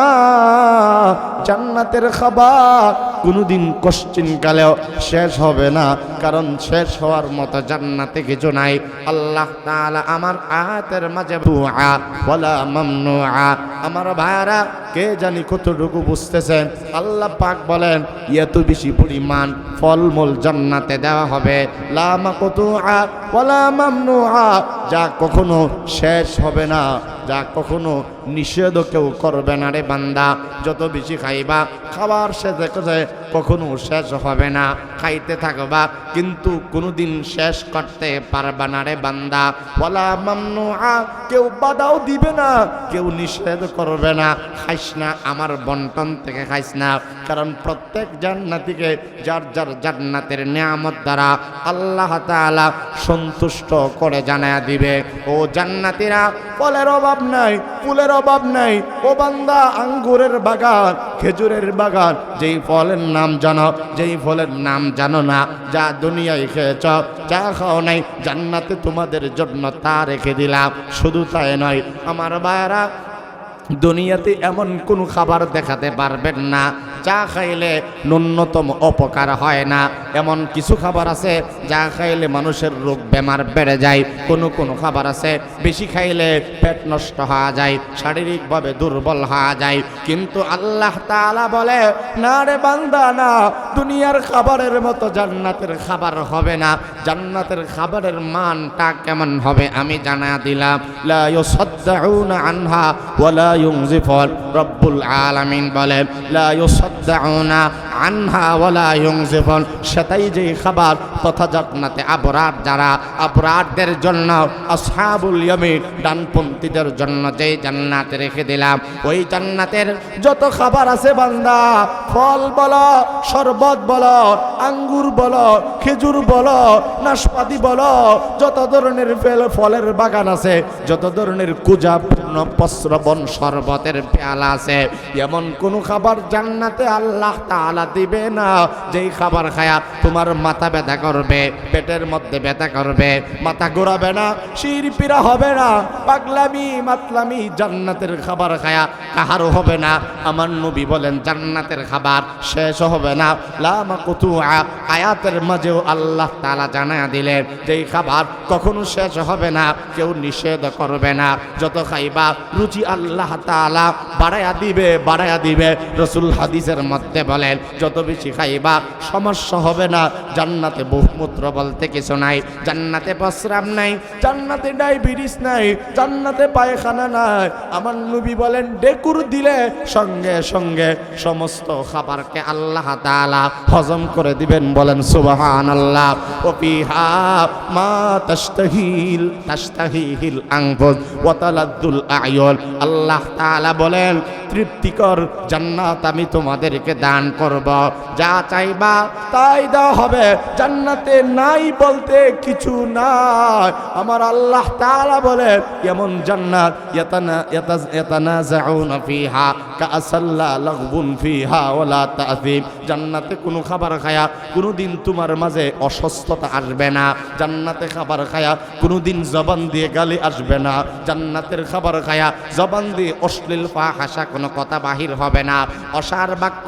জান্নাতের খাবার কোনোদিন কশ্চিনকালেও শেষ হবে না, কারণ শেষ হওয়ার মতো জান্নাতে কিছু নাই। আল্লাহ তাআলা আমার আয়াতের মাঝে দুআ ওয়ালা মামনুআ, আমার ভাইরা কে জানি কতটুকু বুঝতেছেন। আল্লাহ পাক বলেন এত বেশি পরিমাণ ফলমূল জান্নাতে দেওয়া হবে, লা মাকতুআ ওয়ালা মামনুআ, যা কখনো শেষ হবে না, যা কখনো নিষেধ কেউ করবে না রে বান্দা। যত বেশি খাইবা খাবার শেষে কখনো শেষ হবে না, খাইতে থাকবা কিন্তু কোনোদিন শেষ করতে পারবা না রে বান্দা। ওয়ালা মামনুআ, কেউ বাধাও দিবে না, কেউ নিষেধ করবে না খাইস না আমার বন্টন থেকে খাইস না, কারণ প্রত্যেক জান্নাতীকে যার যার জান্নাতের নিয়ামত দ্বারা আল্লাহ তাআলা সন্তুষ্ট করে জানায়া দিবে। ও জান্নাতীরা ফলের অভাব নাই, ফুলের অভাব নাই। ও বান্দা আঙ্গুরের বাগান, খেজুরের বাগান, যেই ফলের নাম জানো, যেই ফলের নাম জানো না, যা দুনিয়ায় খেয়েছ, যা খাও নাই, জান্নাতে তোমাদের জন্য তা রেখে দিলাম। শুধু তাই নয় আমার ভাইরা, দুনিয়াতে এমন কোনো খাবার দেখাতে পারবেন না যা খাইলে ন্যূনতম অপকার হয় না। এমন কিছু খাবার আছে যা খাইলে মানুষের রোগ বেমার বেড়ে যায়, কোনো খাবার আছে বেশি খাইলে পেট নষ্ট হওয়া যায়, শারীরিকভাবে দুর্বল হওয়া যায়। কিন্তু আল্লাহ তাআলা বলে না রে বান্দা না, দুনিয়ার খাবারের মতো জান্নাতের খাবার হবে না। জান্নাতের খাবারের মানটা কেমন হবে আমি জানা দিলাম। লা ইউসাদ্দাউনা আনহা ওয়ালা ইউনজিফুন, রব্বুল আলামিন বলেন লা ইউসাদ্দাউনা আনহা ওয়ালা ইউনজিফুন, সেটাই যেই খাবার তথা জান্নাতে আবরার যারা, আবরারদের জন্য, আসহাবুল ইয়ামিন ডানপন্থীদের জন্য যেই জান্নাতে রেখে দিলাম, ওই জান্নাতের যত খাবার আছে বান্দা, ফল বলো, শরবত বলো, আঙ্গুর বলো, খেজুর বলো, নাশপাতি বলো, যত ধরনের ফলের বাগান আছে, যত ধরনের কুজা পূর্ণ প্রস্রবণ শরবতের পেয়ালা আছে, এমন কোন খাবার জান্নাতে আল্লাহ তাআলা দিবে না যেই খাবার খায়া তোমার মাথা ব্যথা করবে, পেটের মধ্যে ব্যথা করবে, মাথা ঘোরাবে না, শির পীড়া হবে না, পাগলামি মাতলামি জান্নাতের খাবার খায়া কাহারও হবে না। আমার নবী বলেন জান্নাতের খাবার শেষ হবে না। লা মাকতুআ, আয়াতের মাঝেও আল্লাহ তাআলা জানায়া দিলেন যেই খাবার কখনো শেষ হবে না, কেউ নিষেধ করবে না। যত খাইবা রুচি আল্লাহ তাআলা বাড়ায়া দিবে, বাড়ায়া দিবে। রাসূল হাদিসের মধ্যে বলেন যত বেশি খাইবা সমস্যা হবে না। জান্নাতে বহুমূত্র বলতে কিছু নাই, জান্নাতে প্রস্রাব নাই, জান্নাতে ডায়াবেটিস নাই, জান্নাতে পায়খানা নাই। আমার নবী বলেন ডেকুর দিলে সঙ্গে সঙ্গে সমস্ত খাবারকে আল্লাহ তাআলা হজম করে দিবেন। বলেন সুবহানাল্লাহ। ও ফিহা মা তাশতাহিল আনফুস ওয়া তালাদ্দুল আয়ুন। আল্লাহ তাআলা বলেন তৃপ্তিকর জান্নাত আমি তোমাদেরকে দান করব, যা চাইবা তাই দেওয়া হবে। জান্নাতে নাই বলতে কিছু নাই। আমার আল্লাহ তাআলা বলেন এমন জান্নাত ইয়াতানাজাউনা ফিহা কাসাল্লা লাগবুন ফিহা ওয়ালা তাযিম। জান্নাতে কোনো খাবার খায়া কোনোদিন তোমার মাঝে অসুস্থতা আসবে না। জান্নাতে খাবার খায়া কোনোদিন জবান দিয়ে গালি আসবে না। জান্নাতের খাবার খায়া জবান দিয়ে অশ্লীল ফাহাশা কোনো কথা বাহির হবে না। অসার বাক্য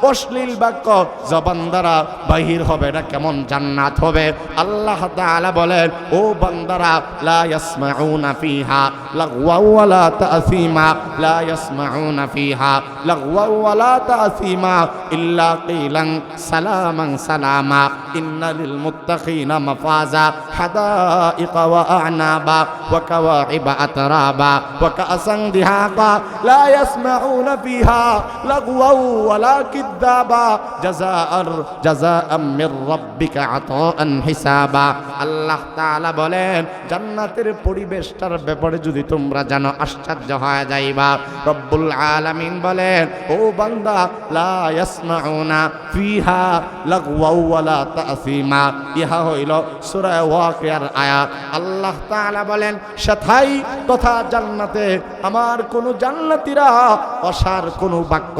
অশ্লীল বাক্য জবান দ্বারা বাহির হবে না। কেমন জান্নাত হবে? আল্লাহ তাআলা বলেন ও বান্দারা লা ইয়াসমাউনা ফিহা লাগওয়া ওয়ালা তাসিমা, লা ইয়াসমাউনা ফিহা লাগওয়া ওয়ালা তাসিমা ইল্লা কিলান সালামান সালামা ইন্না লিল মুত্তাকিনা মাফাজা হাদাইকা ওয়া আ'নাবা ওয়া কাওয়াইবা আতরাবা ওয়া কাসান দিহাকা লা ইয়াসমাউনা ফিহা লাগওয়া ওয়ালা কিযাবা জাযাআন মির রাব্বিকা আতাআন হিসাবা। আল্লাহ তাআলা বলেন জান্নাতের পরিবেশটার ব্যাপারে যদি তোমরা জানো আশ্চর্য হয়ে যাইবা। রব্বুল আলামিন বলেন ও বান্দা লা ইয়াসমাউনা ফিহা লাগওয়া ওয়ালা তাসিমা। ইহা হইল সূরা ওয়াকিয়ার আয়াত। আল্লাহ তাআলা বলেন সেথাই তথা জান্নাতে আমার কোন জান্নাতীরা অসার কোন বাক্য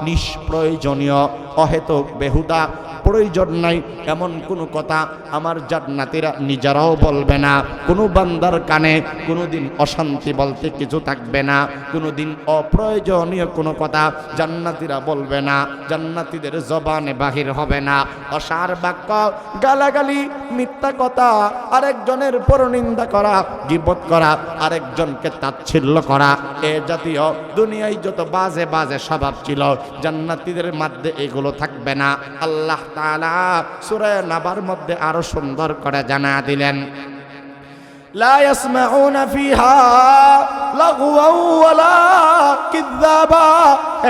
নিষ্প্রয়োজনীয় অহেতুক বেহুদা প্রয়োজন নাই এমন কোনো কথা আমার জান্নাতীরা নিজেরাও বলবে না। কোনো বান্দার কানে কোনোদিন অশান্তি বলতে কিছু থাকবে না। কোনোদিন অপ্রয়োজনীয় কোনো কথা জান্নাতীরা বলবে না। জান্নাতীদের জবানে বাহির হবে না অসার বাক্য, গালাগালি, মিথ্যা কথা, আরেকজনের পরনিন্দা করা, গীবত করা, আরেকজনকে তাচ্ছিল্য করা, এ জাতীয় দুনিয়ায় যত বাজে বাজে স্বভাব ছিল জান্নাতীদের মধ্যে এগুলো থাকবে না। আল্লাহ তাআলা সূরা নাবার মধ্যে আরো সুন্দর করে জানা দিলেন লা ইয়াসমাউনা ফিহা লাগওয়া ওয়ালা কিযাবা।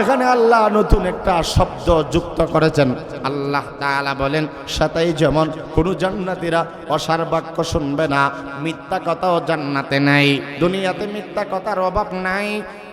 এখানে আল্লাহ নতুন একটা শব্দ যুক্ত করেছেন। আল্লাহ তাআলা বলেন সাথেই যেমন কোন জান্নাতীরা অসার বাক্য শুনবে না, মিথ্যা কথাও জান্নাতে নাই। দুনিয়াতে মিথ্যা কথার অভাব নাই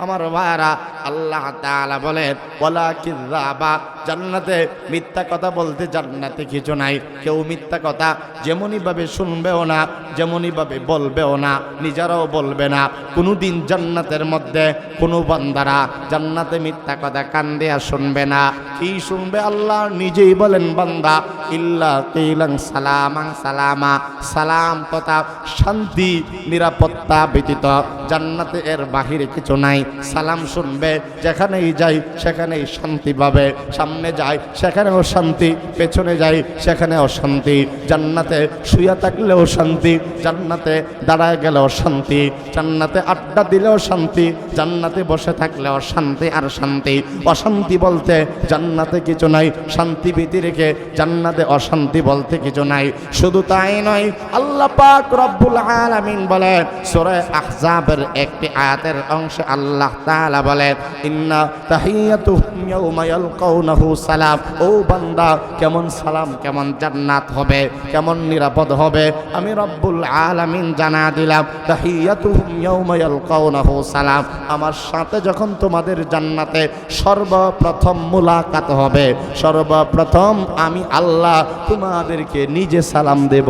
আমার ভাইরা। আল্লাহ তাআলা বলেন ওয়ালা কিযাবা, জান্নাতে মিথ্যা কথা বলতে জান্নাতে কিছু নাই। কেউ মিথ্যা কথা যেমনই ভাবে শুনবেও না, যেমনই ভাবে বলবেও না, নিজেরাও বলবে না। কোনোদিন জান্নাতের মধ্যে কোনো বান্দারা জান্নাতে মিথ্যা কথা কান দেয়া শুনবে না। কি শুনবে? আল্লাহ নিজেই বলেন বান্দা ইল্লা কিলান সালামান সালামা, সালাম তথা শান্তি নিরাপত্তা ব্যতীত জান্নাতে এর বাহিরে কিছু নাই। সালাম শুনবে, যেখানেই যাই সেখানেই শান্তি পাবে। সামনে যায় সেখানেও শান্তি, পেছনে যায় সেখানেও শান্তি। জান্নাতে শুয়ে থাকলেও শান্তি, জান্নাতে দাঁড়ায় গেলেও শান্তি, জান্নাতে আড্ডা দিলেও শান্তি, জান্নাতে বসে থাকলেও শান্তি আর শান্তি। অশান্তি বলতে জান্নাতে কিছু নাই, শান্তি ভীতি রেখে জান্নাতে অশান্তি বলতে কিছু নাই। শুধু তাই নয়, আল্লাহ পাক রব্বুল আলামিন বলেন সূরা আহজাবের একটি আয়াতের অংশে আল্লাহ তাআলা বলেন ইন্না তাহিয়াতুহুম ইয়াওমা ইয়ালকাউনাহু সালাম। ও বান্দা কেমন সালাম, কেমন জান্নাত হবে, কেমন নিরাপদ হবে আমি রব্বুল আলামিন জানা দিলাম। তাহিয়াতুহুম ইয়াওমা ইয়ালকাউনাহু সালাম। আমার সাথে যখন তোমাদের জান্নাতে সর্বপ্রথম মুলাকাত হবে, সর্বপ্রথম আমি আল্লাহ তোমাদেরকে নিজে সালাম দেব।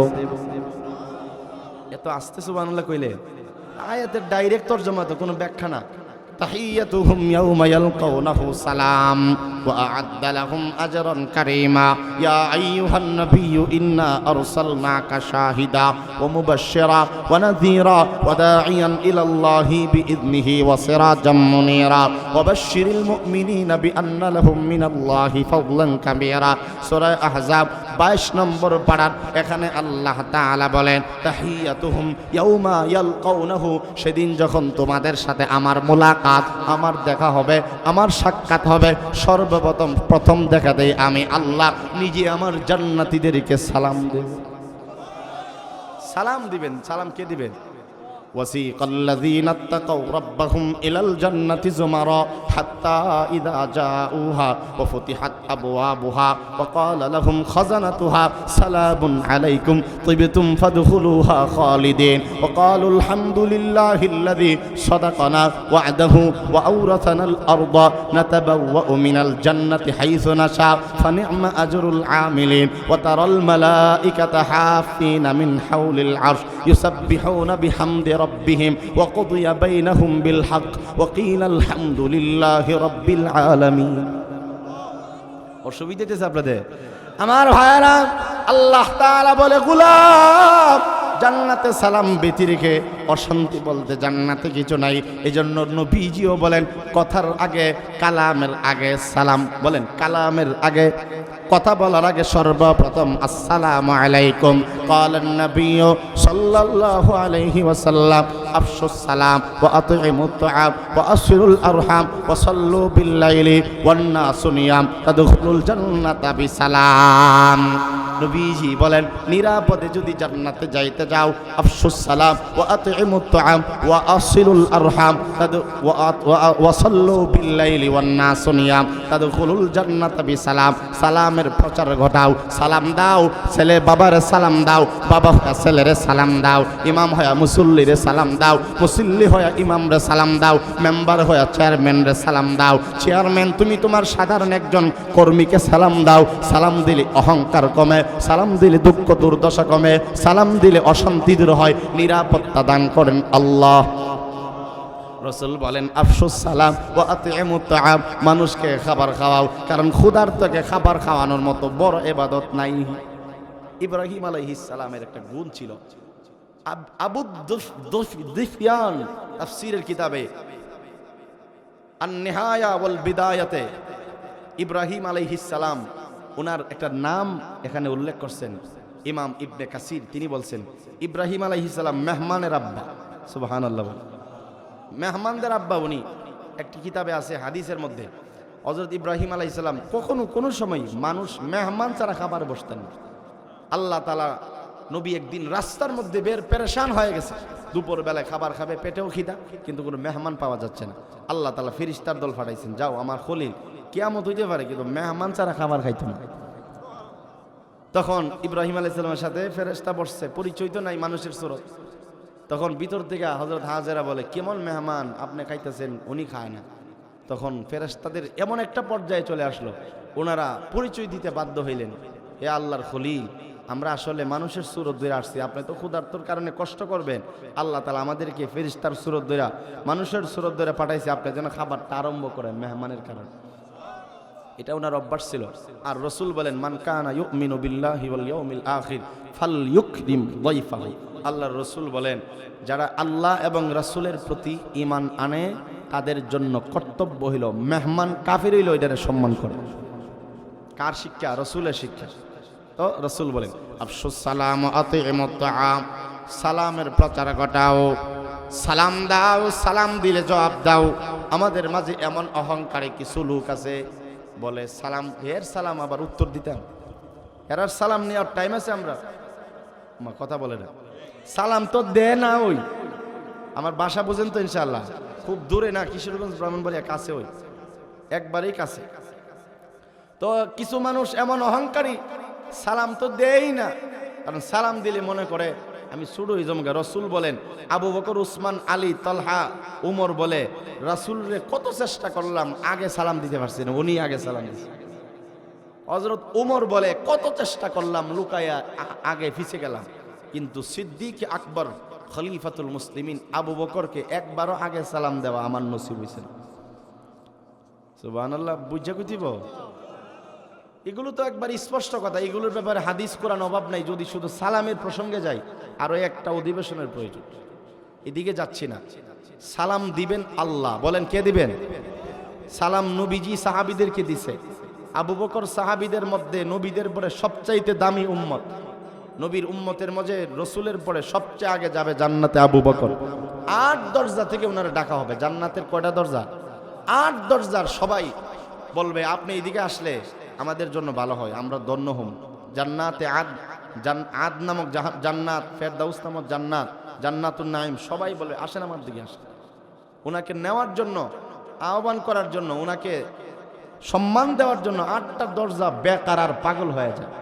এত আস্তে সুবহানাল্লাহ কইলে আয়াতের ডাইরেক্ট তরজমা, তো কোনো ব্যাখ্যা না। তাহিয়াতুহুম ইয়াওমা ইয়ালকাউনাহু সালাম ওয়া আ'আদ্দা লাহুম আজরান কারীমা। ইয়া আইয়ুহান নাবিয়্যু ইন্না আরসালনাকা শাহিদা ওয়া মুবাশশিরা ওয়া নাযীরা ওয়া দাঈয়ান ইলাল্লাহি বিইذনিহি ওয়া সিরাজাম মুনীরা ওয়া বাশশিরিল মুমিনিনা বিআন্না লাহুম মিনাল্লাহি ফাদলান কাবীরা। সূরা আহজাব 22 নম্বর পারার এখানে আল্লাহ তাআলা বলেন তাহিয়াতুহুম ইয়াওমা ইয়ালকাউনাহু, সেদিন যখন তোমাদের সাথে আমার মুলাকাত, আমার দেখা হবে, আমার সাক্ষাৎ হবে, প্রথম দেখা দেই আমি আল্লাহ নিজে আমার জান্নাতীদেরকে সালাম দেব। সালাম দিবেন। সালাম কে দিবেন? وسيق الذين اتقوا ربهم إلى الجنة زمرا حتى إذا جاءوها وفتحت أبوابها وقال لهم خزنتها سلام عليكم طبتم فادخلوها خالدين وقالوا الحمد لله الذي صدقنا وعده وأورثنا الأرض نتبوأ من الجنة حيث نشاء فنعم أجر العاملين وترى الملائكة حافين من حول العرش يسبحون بحمد ربهم وقضي بينهم بالحق وقيل الحمد لله رب العالمين অসুবিধা হচ্ছে আপনাদের আমার ভাইরা আল্লাহ তাআলা বলে গোলাম জান্নাতে সালাম বেঁধে রেখে অশান্তি বলতে জান্নাতে কিছু নাই এজন্য নবীজিও বলেন কথার আগে কালামের আগে সালাম বলেন কালামের আগে কথা বলার আগে সর্বপ্রথম আসসালামু আলাইকুম ক্বালান নবী সাল্লাল্লাহু আলাইহি ওয়াসাল্লাম আফশুস সালাম ওয়া আতইমুত তুআম ওয়া আসিরুল আরহাম ওয়া সাল্লু বিল লাইলি ওয়ান নাসু নিয়াম তাদখুলুল জান্নাতা বিসালাম নবীজি বলেন নিরাপদে যদি জান্নাতে যাইতে যাও আফশুস সালাম ওয়া আতইমুত তুআম ওয়া আসিরুল আরহাম ওয়া সাল্লু বিল লাইলি ওয়ান নাসু নিয়াম তাদখুলুল জান্নাতা বিসালাম সালামের প্রচার ঘটাও সালাম দাও ছেলে বাবার সালাম দাও বাবা ছেলেরে সালাম দাও ইমাম হয়া মুসল্লিরে সালাম দাও মুসল্লি হয়া ইমামরে সালাম দাও মেম্বার হয়া চেয়ারম্যানরে সালাম দাও চেয়ারম্যান তুমি তোমার সাধারণ একজন কর্মীকে সালাম দাও সালাম দিলে অহংকার কমে সালাম দিলে দুঃখ দুর্দশা কমে সালাম দিলে অশান্তি দূর হয় নিরাপত্তা দান করেন আল্লাহ রাসূল বলেন আফশুস সালাম ওয়া আতইমুত তুআম মানুষকে খাবার খাওয়াও কারণ ক্ষুধার্তকে খাবার খাওয়ানোর মতো বড় ইবাদত নাই ইব্রাহিম আলাইহিস সালামের একটা গুণ ছিল আবু দুফয়ান তাফসীরের কিতাবে আন-নিহায়া ওয়াল বিদায়াতে ইব্রাহিম আলাইহিস সালাম ওনার একটা নাম এখানে উল্লেখ করছেন ইমাম ইবনে কাসির তিনি বলছেন ইব্রাহিম আলাইহিস সালাম মেহমানের আব্বা সুবহানাল্লাহ মেহমানদের আব্বা উনি একটি কিতাবে আছে হাদিসের মধ্যে হযরত ইব্রাহিম আলাইহিস সালাম কখনো কোনো সময় মানুষ মেহমান ছাড়া খাবার বসতেন না আল্লাহ তাআলা নবী একদিন রাস্তার মধ্যে বের পেরেশান হয়ে গেছে দুপুর বেলায় খাবার খাবে পেটেও খিদা কিন্তু কোনো মেহমান পাওয়া যাচ্ছে না আল্লাহ তাআলা ফেরেশতার দল পাঠাইছেন যাও আমার খলিল কিয়ামত হইতে পারে কিন্তু মেহমান ছাড়া খাবার খাইতো না তখন ইব্রাহিম আলাইহিস সালামের সাথে ফেরেশতা বসছে পরিচয় তো নাই মানুষের সুরত তখন ভিতর থেকে হযরত হাজেরা বলে কেমন মেহমান আপনি খাইতেছেন উনি খায় না তখন ফেরেশতাদের এমন একটা পর্যায়ে চলে আসলো ওনারা পরিচয় দিতে বাধ্য হইলেন হে আল্লাহর খলিল আমরা আসলে মানুষের সুরত ধরে আসছি আপনি তো ক্ষুধার্তর কারণে কষ্ট করবেন আল্লাহ তাআলা আমাদেরকে ফেরেশতার সুরত ধরে মানুষের সুরত ধরে পাঠাইছে আপনি যেন খাবারটা আরম্ভ করেন মেহমানের কারণে এটা ওনার অভ্যাস ছিল আর রাসূল বলেন মান কানা ইউমিনু বিল্লাহি ওয়াল ইয়াউমিল আখির ফালইউকরিম যায়ফাহু আল্লাহর রাসূল বলেন যারা আল্লাহ এবং রাসূলের প্রতি ঈমান আনে তাদের জন্য কর্তব্য হইল মেহমান কাফির হইল এটারে সম্মান করে কার শিক্ষা রাসূলের শিক্ষা তো রাসূল বলেন আফশুস সালাম ওয়া আতিমুত তুআম সালামের প্রচার ঘটাও সালাম দাও সালাম দিলে জবাব দাও আমাদের মাঝে এমন অহংকারী কিছু লোক আছে বলে সালাম এর সালাম আবার উত্তর দিতাম এর সালাম নেওয়ার টাইম আছে আমরা কথা বলে না সালাম তো দে না ওই আমার বাসা বুঝেন তো ইনশাআল্লাহ খুব দূরে না কিশোরগঞ্জ ব্রাহ্মণবাড়িয়া কাছে ওই একবারেই কাছে তো কিছু মানুষ এমন অহংকারী সালাম তো দেই না কারণ সালাম দিলে মনে করে আমি ছোট হয়ে জমগা রাসূল বলেন আবু বকর উসমান আলী তালহা উমর বলে রাসূলরে কত চেষ্টা করলাম আগে সালাম দিতে পারছি না উনি আগে সালাম দিয়েছে হযরত উমর বলে কত চেষ্টা করলাম লুকায়া আগে পিছে গেলাম কিন্তু সিদ্দিক আকবর খলিফাতুল মুসলিমিন আবু বকরকে একবারও আগে সালাম দেওয়া আমার নসিব হয়েছে সুবহানাল্লাহ বুঝা কুতিব এগুলো তো একবার স্পষ্ট কথা এগুলোর ব্যাপারে হাদিস কোরআন অভাব নাই যদি শুধু সালামের প্রসঙ্গে যাই আরো একটা অধিবেশনের প্রয়োজন এদিকে যাচ্ছি না সালাম দিবেন আল্লাহ বলেন কে দিবেন সালাম নবীজি সাহাবীদেরকে দিছে আবু বকর সাহাবীদের মধ্যে নবীদের পরে সবচাইতে দামি উম্মত নবীর উম্মতের মধ্যে রাসূলের পরে সবচেয়ে আগে যাবে জান্নাতে আবু বকর 8 দরজা থেকে ওনারা ডাকা হবে জান্নাতের কয়টা দরজা 8 দরজার সবাই বলবে আপনি এদিকে আসলে আমাদের জন্য ভালো হয় আমরা ধন্য হম জান্নাতে আদ নামক জান্নাত ফেরদাউস নামক জান্নাত জান্নাতুন নাঈম সবাই বলে আসেন আমার দিকে আসেন, ওনাকে নেওয়ার জন্য, আহ্বান করার জন্য, ওনাকে সম্মান দেওয়ার জন্য 8টা দরজা বেকার আর পাগল হয়ে যায়।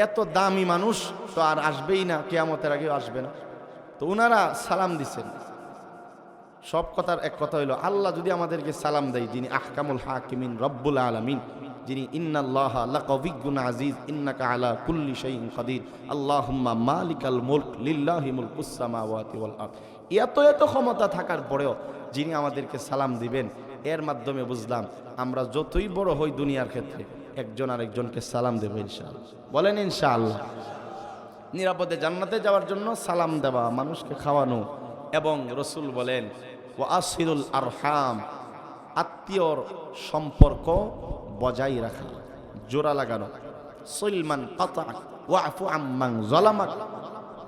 এত দামি মানুষ তো আর আসবেই না, কিয়ামতের আগেও আসবে না। তো ওনারা সালাম দিছেন। সব কথার এক কথা হইল, আল্লাহ যদি আমাদেরকে সালাম দেয়, যিনি আহকামুল হাকিমিন রব্বুল আলামিন, যিনি ইন্নাল্লাহা লাকাবিয়্যুন আজিজ ইন্নাকা আলা কুল্লি শাইইন কাদির আল্লাহুম্মা মালিকাল মুলক লিল্লাহি মুলকুস সামাওয়াতি ওয়াল আরদ, এত এত ক্ষমতা থাকার পরেও যিনি আমাদেরকে সালাম দিবেন, এর মাধ্যমে বুঝলাম আমরা যতই বড় হই দুনিয়ার ক্ষেত্রে একজন আরেকজনকে সালাম দেব ইনশাআল্লাহ। বলেন ইনশাআল্লাহ। নিরাপদে জান্নাতে যাওয়ার জন্য সালাম দেওয়া, মানুষকে খাওয়ানো, এবং রসুল বলেন ওয়াসিলুল আরহাম, আত্মীয়র সম্পর্ক বজায় রাখা, জোড়া লাগানো। সুলমান কাতা ওয়াফু আম্মান যালামাক,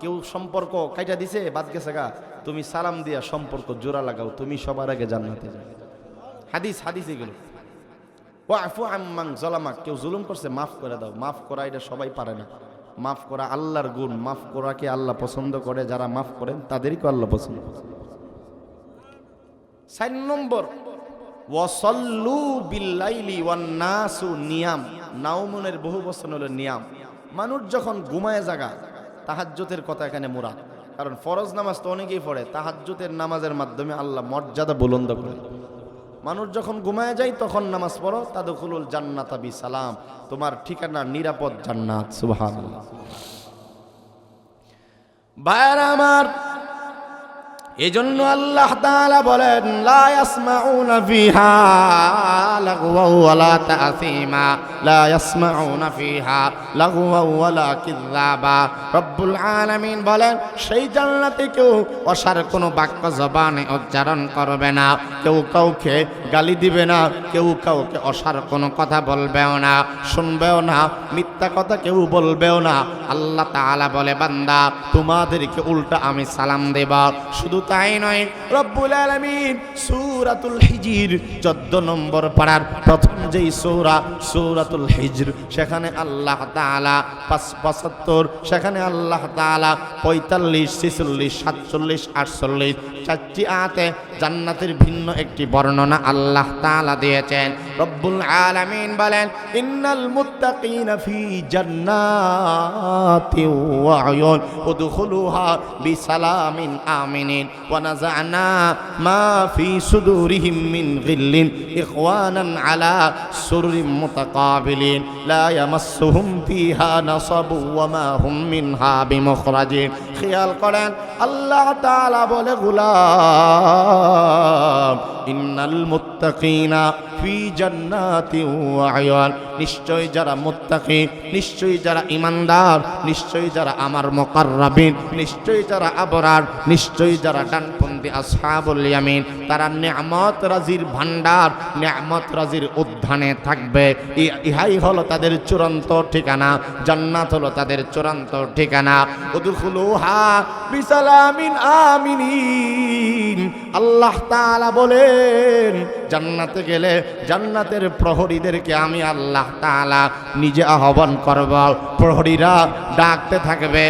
কেউ সম্পর্ক কাইটা দিছে, বাদ গেছে গা, তুমি সালাম দিয়া সম্পর্ক জোড়া লাগাও, তুমি সবার আগে জান্নাতে যাবে। হাদিস এগুলো। ওয়াফু আম্মান যালামাক, কেউ জুলুম করছে মাফ করে দাও। মাফ করা এটা সবাই পারে না। মাফ করা আল্লাহর গুণ, মাফ করাকে আল্লাহ পছন্দ করে, যারা মাফ করেন তাদেরকে আল্লাহ পছন্দ করে। 4 নম্বর ওয়াসাল্লু বিল্লাইলি ওয়ান নাসু নিয়াম, নাওমুনের বহু বচন হলো নিয়াম। মানুষ যখন ঘুমায় জাগা, তাহাজ্জুদের কথা এখানে মুরাদ, কারণ ফরজ নামাজ তো অনেকেই পড়ে, তাহাজ্জুদের নামাজের মাধ্যমে আল্লাহ মর্যাদা বুলন্দ করে। মানুষ যখন ঘুমায় যায় তখন নামাজ পড়ো, তাদখুলুল জান্নাতা বিসালাম, তোমার ঠিকানা নিরাপদ জান্নাত। সুবহানাল্লাহ। ভাইরা আমার, এজন্য আল্লাহ তাআলা বলেন লা ইয়াসমাউনা ফিহা লাগওয়া ওয়ালা তাসিমা, লা ইয়াসমাউনা ফিহা লাগওয়া ওয়ালা কিযাবা। রব্বুল আলামিন বলেন সেই জান্নাতে কেউ অসার কোনো বাক্য জবানে উচ্চারণ করবে না, কেউ কাউকে গালি দিবে না, কেউ কাউকে অসার কোনো কথা বলবেও না, শুনবেও না, মিথ্যা কথা কেউ বলবেও না। আল্লাহ তাআলা বলে বান্দা তোমাদেরকে উল্টা আমি সালাম দেব। শুধু তাই নয়, রব্বুল আলামিন সূরাতুল হিজর 14 নম্বর পারার প্রথম যেই সূরা সূরাতুল হিজর, সেখানে আল্লাহ তাআলা 75, সেখানে আল্লাহ তাআলা 45, 46, 47, 48 চারটি আয়াতে জান্নাতের ভিন্ন একটি বর্ণনা আল্লাহ তাআলা দিয়েছেন। রব্বুল আলামিন বলেন ইন্নাল মুত্তাকিনা ফি জান্নাতি ওয়া আয়ুন উদখুলুহা বিসালামিন আমিনিন ওয়া নাযা'না মা ফি সুদুরিহিম মিন গিল্লিন ইখওয়ানান আলা সুররিন মুতাকাবিলিন লা ইয়ামাসসুহুম ফিহা নাসাবু ওয়া মা হুম মিনহা বিমুখরাজিন। খেয়াল করেন আল্লাহ তাআলা বলে গোলাম ইন্নাল মুত্তাকিনা ফি জান্নাতি ওয়া আয়ুন, নিশ্চয় যারা মুত্তাকি, নিশ্চয়ই যারা ঈমানদার, নিশ্চয়ই যারা আমার মুকাররাবিন, নিশ্চয়ই যারা আবরার, নিশ্চয়ই যারা ডানপন্থী আসহাবুল ইয়ামিন, তারা নিয়ামত রাজির ভান্ডার, নিয়ামত রাজির উদ্যানে থাকবে। ইহাই হলো তাদের চূড়ান্ত ঠিকানা, জান্নাত হলো তাদের চূড়ান্ত ঠিকানা। উদখুলুহা বিসালামিন আমিনিন। আল্লাহ তাআলা বলেন জান্নাতে গেলে জান্নাতের প্রহরীদেরকে আমি আল্লাহ তাআলা নিজে আহ্বান করব। প্রহরীরা ডাকতে থাকবে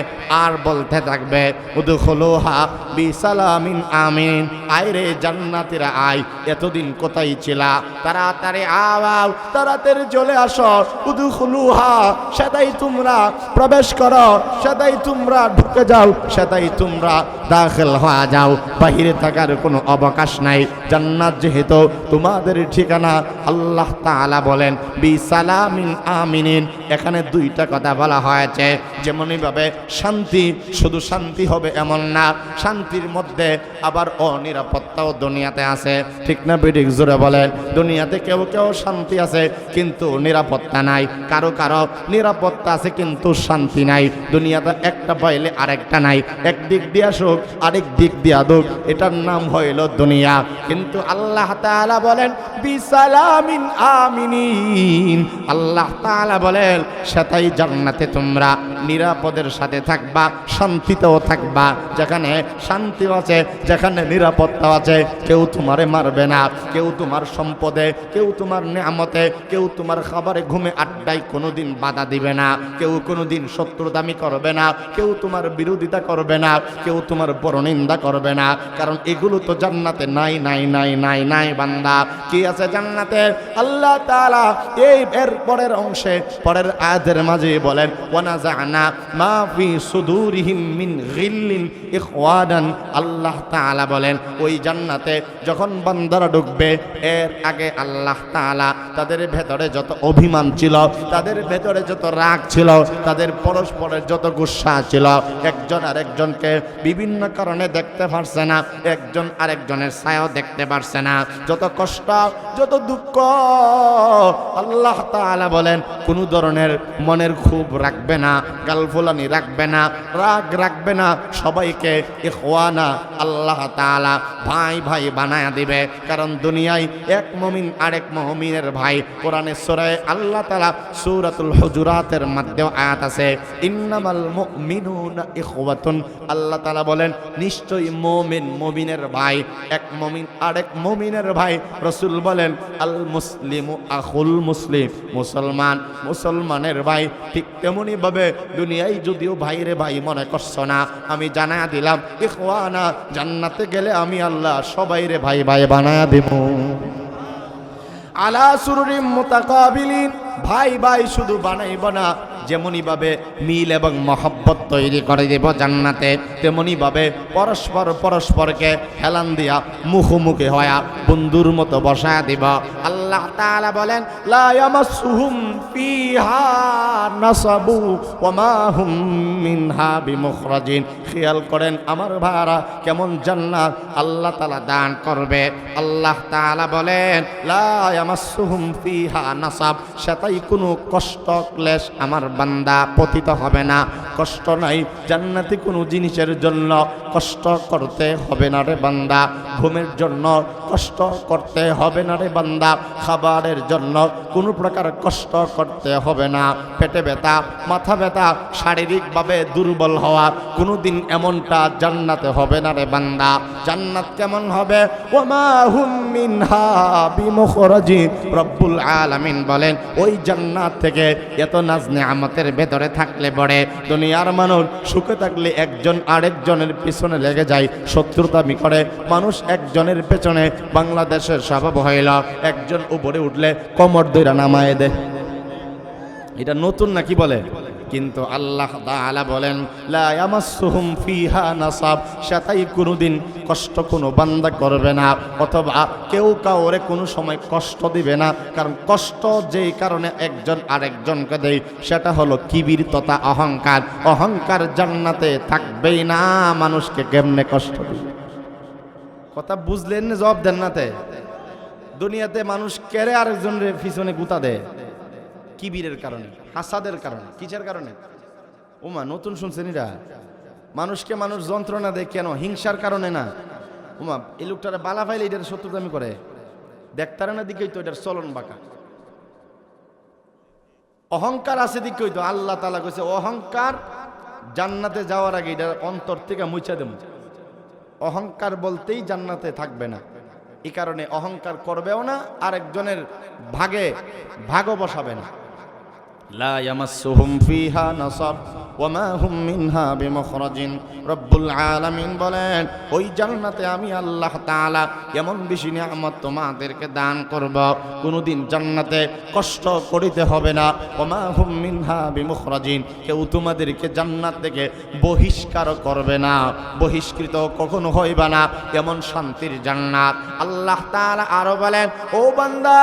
আর বলতে থাকবে উদখুলুহা বিসালামিন আমিন, আয় রে জান্নাতীরা আয়, এতদিন কোথায় ছিলা, তাড়াতাড়ি আও, তাড়াতাড়ি চলে আসো। উদখুলুহা, সেটাই তোমরা প্রবেশ করো, সেটাই তোমরা ঢুকে যাও, সেটাই তোমরা দাখিল হয়ে যাও, বাহিরে থাকার কোনো অবকাশ নাই। জান্নাত যেহেতু তোমাদের ঠিকানা, আল্লাহ তাআলা বলেন বিসালামিন আমিনিন। এখানে 2টা কথা বলা হয়েছে, যেমনই ভাবে শান্তি, শুধু শান্তি হবে এমন না, শান্তির মধ্যে আবার অনিরাপত্তাও দুনিয়াতে আছে, ঠিক না বেঠিক? জোরে বলেন। দুনিয়াতে কেউ কেউ শান্তি আছে কিন্তু নিরাপত্তা নাই, কারো কারো নিরাপত্তা আছে কিন্তু শান্তি নাই। দুনিয়াতে একটা পাইলে আরেকটা নাই, একদিক দিয়া সুখ আরেক দিক দিয়া দুঃখ, এটার নাম হইল দুনিয়া। কিন্তু আল্লাহ তাআলা বলেন বিসালামিন আমিনিন। আল্লাহ তাআলা বলেন সেটাই জান্নাতে তোমরা নিরাপদের সাথে থাকবা, শান্তিতেও থাকবা। যেখানে শান্তি আছে, যেখানে সেখানে নিরাপত্তা আছে, কেউ তোমারে মারবে না, কেউ তোমার সম্পদে, কেউ তোমার নিয়ামতে, কেউ তোমার খাবারে ঘুমে আড্ডায় কোনোদিন বাধা দিবে না, কেউ কোনোদিন শত্রুতামি করবে না, কেউ তোমার বিরোধিতা করবে না, কেউ তোমার পরনিন্দা করবে না, কারণ এগুলো তো জান্নাতে নাই নাই নাই নাই নাই বান্দা। কি আছে জান্নাতে? আল্লাহ তাআলা এই এর পরের অংশে পরের আয়াতের মাঝে বলেন ওয়ানাযা'না মা ফি সুদুরিহিম মিন গিল্লিন ইখওয়ানান। আল্লাহ তাআলা বলেন ওই জান্নাতে যখন বান্দারা ঢুকবে এর আগে আল্লাহ তাআলা তাদের ভেতরে যত অভিমান ছিল, তাদের ভেতরে যত রাগ ছিল, তাদের পরস্পরের যত গুসা ছিল, একজন আরেকজনকে বিভিন্ন কারণে দেখতে পারছে না, একজন আরেকজনের ছায়াও দেখতে পারছে না, যত কষ্ট যত দুঃখ, আল্লাহ তাআলা বলেন কোন ধরনের মনের ক্ষোভ রাখবে না, গালফুলানি রাখবে না, রাগ রাখবে না, সবাইকে ইখওয়ানা আল্লাহ তাআলা ভাই ভাই বানায়া দিবে। কারণ দুনিয়ায় এক মুমিন আরেক মুমিনের ভাই। কোরআনের সূরা আল্লাহ তাআলা সূরাতুল হুজুরাতের মধ্যে আয়াত আছে ইন্নামাল মুমিনুনা ইখওয়াতুন। আল্লাহ তাআলা বলেন নিশ্চয়ই মুমিন মুমিনের ভাই, এক মুমিন আরেক মুমিনের ভাই। রাসূল বলেন আল মুসলিমু আখুল মুসলিম, মুসলমান মুসলমানের ভাই। ঠিক তেমনি ভাবে দুনিয়ায় যদিও ভাইরে ভাই মনে করছো না, আমি জানায়া দিলাম ইখওয়ানা জান্নাতে গেলে আমি আল্লাহ সবাইরে ভাই ভাই বানায়া দেব। আলা সুরুরিম মুতাকাবিলিন, ভাই ভাই শুধু বানাইব না, যেমনই ভাবে মিল এবং মহব্বত তৈরি করে দেব জান্নাতে, তেমনি ভাবে পরস্পর পরস্পরকে হেলান দিয়া মুখোমুখি হয়া বন্ধুর মতো বসায়া দিব। আল্লাহ তাআলা বলেন লা ইয়ামাসসুহুম ফিহা নাসাবু ওয়া মা হুম মিনহা বিমুখরাজিন। খেয়াল করেন আমার ভাইরা কেমন জান্নাত আল্লাহ তাআলা দান করবে। আল্লাহ তাআলা বলেন লা ইয়ামাসসুহুম ফিহা নাসাব, সেটাই কোনো কষ্ট ক্লেশ আমার বান্দা পতিত হবে না। কষ্ট নাই জান্নাতি কোনো জিনিসের জন্য কষ্ট করতে হবে না রে বান্দা, ঘুমের জন্য কষ্ট করতে হবে না রে বান্দা, খাবারের জন্য কোনো প্রকার কষ্ট করতে হবে না, পেটে ব্যথা মাথা ব্যথা শারীরিকভাবে দুর্বল হওয়া কোনোদিন এমনটা জান্নাতে হবে না রে বান্দা। জান্নাত কেমন হবে? ওয়ামা হুম মিনহা বিমুখরাজিন। রব্বুল আলামিন বলেন ওই জান্নাত থেকে এত নাজ নেয়ামতের ভেতরে থাকলে পরে দুনিয়ার মানুষ সুখে থাকলে একজন আরেকজনের পিছনে লেগে যায়, শত্রুতামি করে মানুষ একজনের পেছনে। বাংলাদেশের স্বভাব হইল একজন উপরে উঠলে কোমর ধইরা নামায় দেয়। এটা নতুন নাকি বলে? কিন্তু আল্লাহ তাআলা বলেন লা ইয়ামাসসুহুম ফিহা নাসাব, সেটাই কোনোদিন কষ্ট কোনো বান্দা করবে না, অথবা কেউ কাউরে কোনো সময় কষ্ট দিবে না। কারণ কষ্ট যেই কারণে একজন আরেকজনকে দেয় সেটা হলো কিবির তথা অহংকার। অহংকার জান্নাতে থাকবেই না, মানুষকে কেমনে কষ্ট দিবে? কথা বুঝলেন না? জবাব দেন নাতে। দুনিয়াতে মানুষ কেড়ে আরেকজনের পিছনে গুতা দেয় কিবিরের কারণে, হাসাদের কারণে। কিসের কারণে? ওমা নতুন শুনছেন এরা? মানুষকে মানুষ যন্ত্রণা দেয় কেন? হিংসার কারণে না। ওমা এই লোকটারে বালা ফাইলে এটার শত্রুতামি করে, দেখতারে না দিকেই তো এটার চলন বাঁকা। অহংকার আছে দিকেই তো আল্লাহ তাআলা কইছে অহংকার জান্নাতে যাওয়ার আগে এটার অন্তর থেকে মুছা দেব। অহংকার বলতেই জান্নাতে থাকবে না, এই কারণে অহংকার করবেও না, আরেকজনের ভাগে ভাগও বসাবে না। লা ইয়ামাসসুহুম ফিহা নাসাব ওয়া মা হুম মিনহা বিমুখরাজিন। রব্বুল আলামিন বলেন ওই জান্নাতে আমি আল্লাহ তাআলা এমন বেশি নিয়ামত তোমাদেরকে দান করব, কোনোদিন জান্নাতে কষ্ট করিতে হবে না। ওয়া মা হুম মিনহা বিমুখরাজিন, কেউ তোমাদেরকে জান্নাত থেকে বহিষ্কার করবে না, বহিষ্কৃত কখনো হইবা না। এমন শান্তির জান্নাত। আল্লাহ তাআলা আরো বলেন ও বান্দা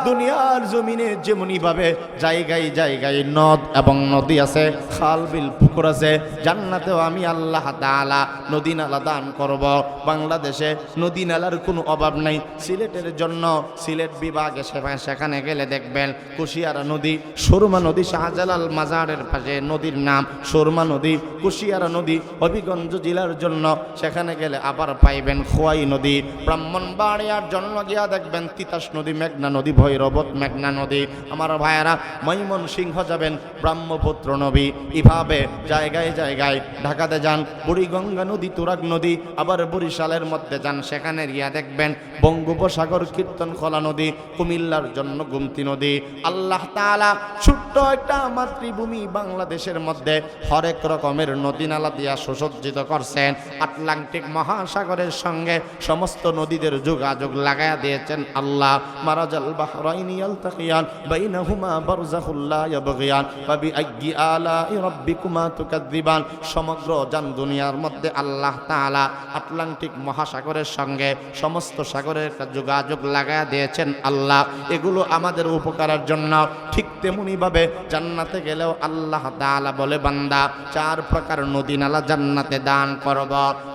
দুনিয়ার জমিনে যেমনি ভাবে জায়গায় জায়গায় নদ এবং নদী আছে, খাল বিল পুকুর আছে, জান্নাতেও আমি আল্লাহ তাআলা নদী নালা দান করব। বাংলাদেশে নদী নালার কোনো অভাব নাই। সিলেটের জন্য সিলেট বিভাগে সেখানে গেলে দেখবেন কুশিয়ারা নদী, সুরমা নদী, শাহজালাল মাজারের পাশে নদীর নাম সুরমা নদী, কুশিয়ারা নদী। হবিগঞ্জ জেলার জন্য সেখানে গেলে আবার পাইবেন খোয়াই নদী। ব্রাহ্মণবাড়িয়ার জন্য গিয়া দেখবেন তিতাস নদী, মেঘনা নদী, ভৈরবত মেঘনা নদী। আমার ভাইয়েরা ময়মনসিংহ হয়ে যাবেন ব্রহ্মপুত্র নবী। এভাবে জায়গায় জায়গায় ঢাকাতে যান বুড়িগঙ্গা নদী, তুরাগ নদী, আবার বরিশালের মধ্যে যান, সেখানে গিয়া দেখবেন বঙ্গোপসাগর, কীর্তনখোলা নদী, কুমিল্লার জন্য গুমতি নদী। আল্লাহ তাআলা ছোট্ট একটা মাতৃভূমি বাংলাদেশের মধ্যে হরেক রকমের নদী নালা দিয়া সুসজ্জিত করছেন। আটলান্টিক মহাসাগরের সঙ্গে সমস্ত নদীদের যোগাযোগ লাগায়া দিয়েছেন আল্লাহ। মারাজাল বাহরাইনি ইয়ালতাকিয়ান বাইনাহুমা বারযাখুল লা ইয়াবগিয়ান ফাবিআইয়ি আলাই রাব্বিকুমা তুকাযযিবান। সমগ্র জান দুনিয়ার মধ্যে আল্লাহ তাআলা আটলান্টিক মহাসাগরের সঙ্গে সমস্ত সাগরের একটা যোগাযোগ লাগায়া দিয়েছেন আল্লাহ। এগুলো আমাদের উপকারের জন্য। ঠিক তেমনি ভাবে জান্নাতে গেলেও আল্লাহ তাআলা বলে, বান্দা 4 প্রকার নদী নালা জান্নাতে দান করব।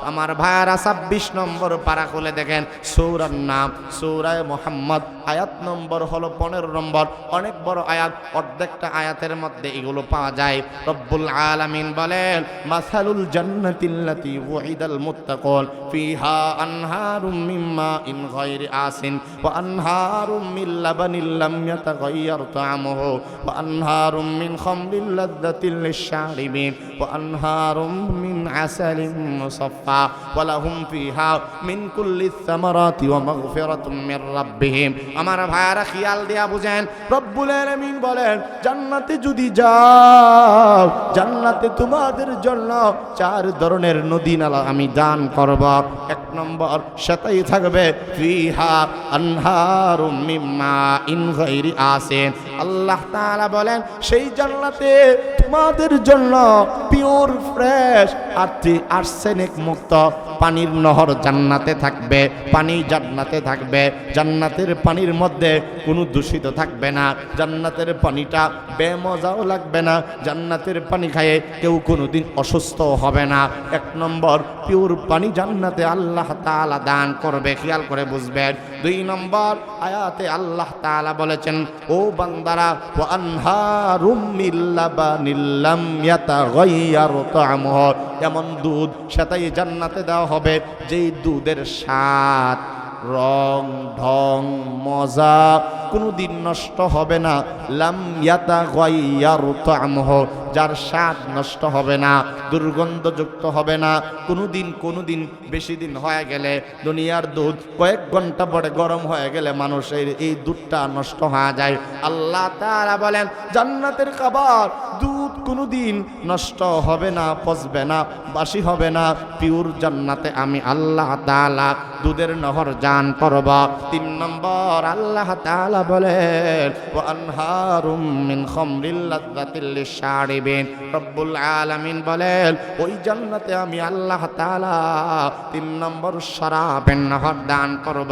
আমার ভাইয়ারা 26 নম্বর পারা খুলে দেখেন, সূরার নাম সূরা মুহাম্মদ, আয়াত নম্বর হলো 15 নম্বর। অনেক বড় আয়াত, অর্ধেকটা আয়াতের মধ্যে এগুলো পাওয়া যায়। রব্বুল আলামিন বলেন, মাসালুল জান্নাতিল্লাতী ওয়াইদাল মুত্তাকুন ফিহা আনহারুম মিন মাইন গায়রি আসিন ওয়া আনহারুম মিন লাবানিল লাম ইয়াতাগায়্যার তা'আমুহু ওয়া আনহারুম মিন খামরিল লাযযাতিল লিশ-শারিবিন ওয়া আনহারুম মিন আসালিন মুসাফফা ওয়া লাহুম ফিহা মিন কুল্লিস সামারাতি ওয়া মাগফিরাতুম মির রাব্বিহিম। আমার ভাইয়ারা খেয়াল দিয়া বুঝেন, রব্বুল আলামিন বলেন, জান্নাতে যদি যাও, জান্নাতে তোমাদের জন্য 4 ধরনের নদী নালা আমি দান করব। 1 নম্বর, সেটাই থাকবে ফিহা আনহারুম মিন মাইন গায়রি আসিন। আল্লাহ তাআলা বলেন, সেই জান্নাতে তোমাদের জন্য পিওর ফ্রেশ আর্সেনিক মুক্ত পানির নহর জান্নাতে থাকবে। পানি জান্নাতে থাকবে, জান্নাতের পানির মধ্যে কোনো দূষিত থাকবে না, জান্নাতের পানিটা বেমজাও লাগবে না, জান্নাতের পানি খায়ে কেউ কোনোদিন অসুস্থ হবে না। 1 নম্বর, পিওর পানি জান্নাতে আল্লাহ তাআলা দান করবে, খেয়াল করে বুঝবেন। 2 নম্বর আয়াতে আল্লাহ তাআলা বলেছেন, ও বান্দারা, ওয়া আনহারুম মিন লাবানিল লাম ইয়াতাগায়্যার তা'আমুহু, এমন দুধ সেটাই জান্নাতে দেওয়া হবে যেই দুধের স্বাদ, রং, ঢং, মজা কোনোদিন নষ্ট হবে না। লাম ইয়াতাগায়্যার তা'আমুহু, যার স্বাদ নষ্ট হবে না, দুর্গন্ধযুক্ত হবে না। কোনোদিন বেশি দিন হয়ে গেলে, দুনিয়ার দুধ কয়েক ঘন্টা পরে গরম হয়ে গেলে মানুষের এই দুধটা নষ্ট হয়ে যায়। আল্লাহ তাআলা বলেন, জান্নাতের খাবার দুধ কোনোদিন নষ্ট হবে না, পচবে না, বাসি হবে না। পিওর জান্নাতে আমি আল্লাহ তাআলা দুধের নহর দান করব। 3 নম্বর আল্লাহ তাআলা বলেন, ওয়া আনহারুম মিন খামরিল লাযযাতিল লিশ-শারিবিন। রব্বুল আলামিন বলেন, ওই জান্নাতে আমি আল্লাহ তাআলা 3 নম্বর শরাবের নহর দান করব।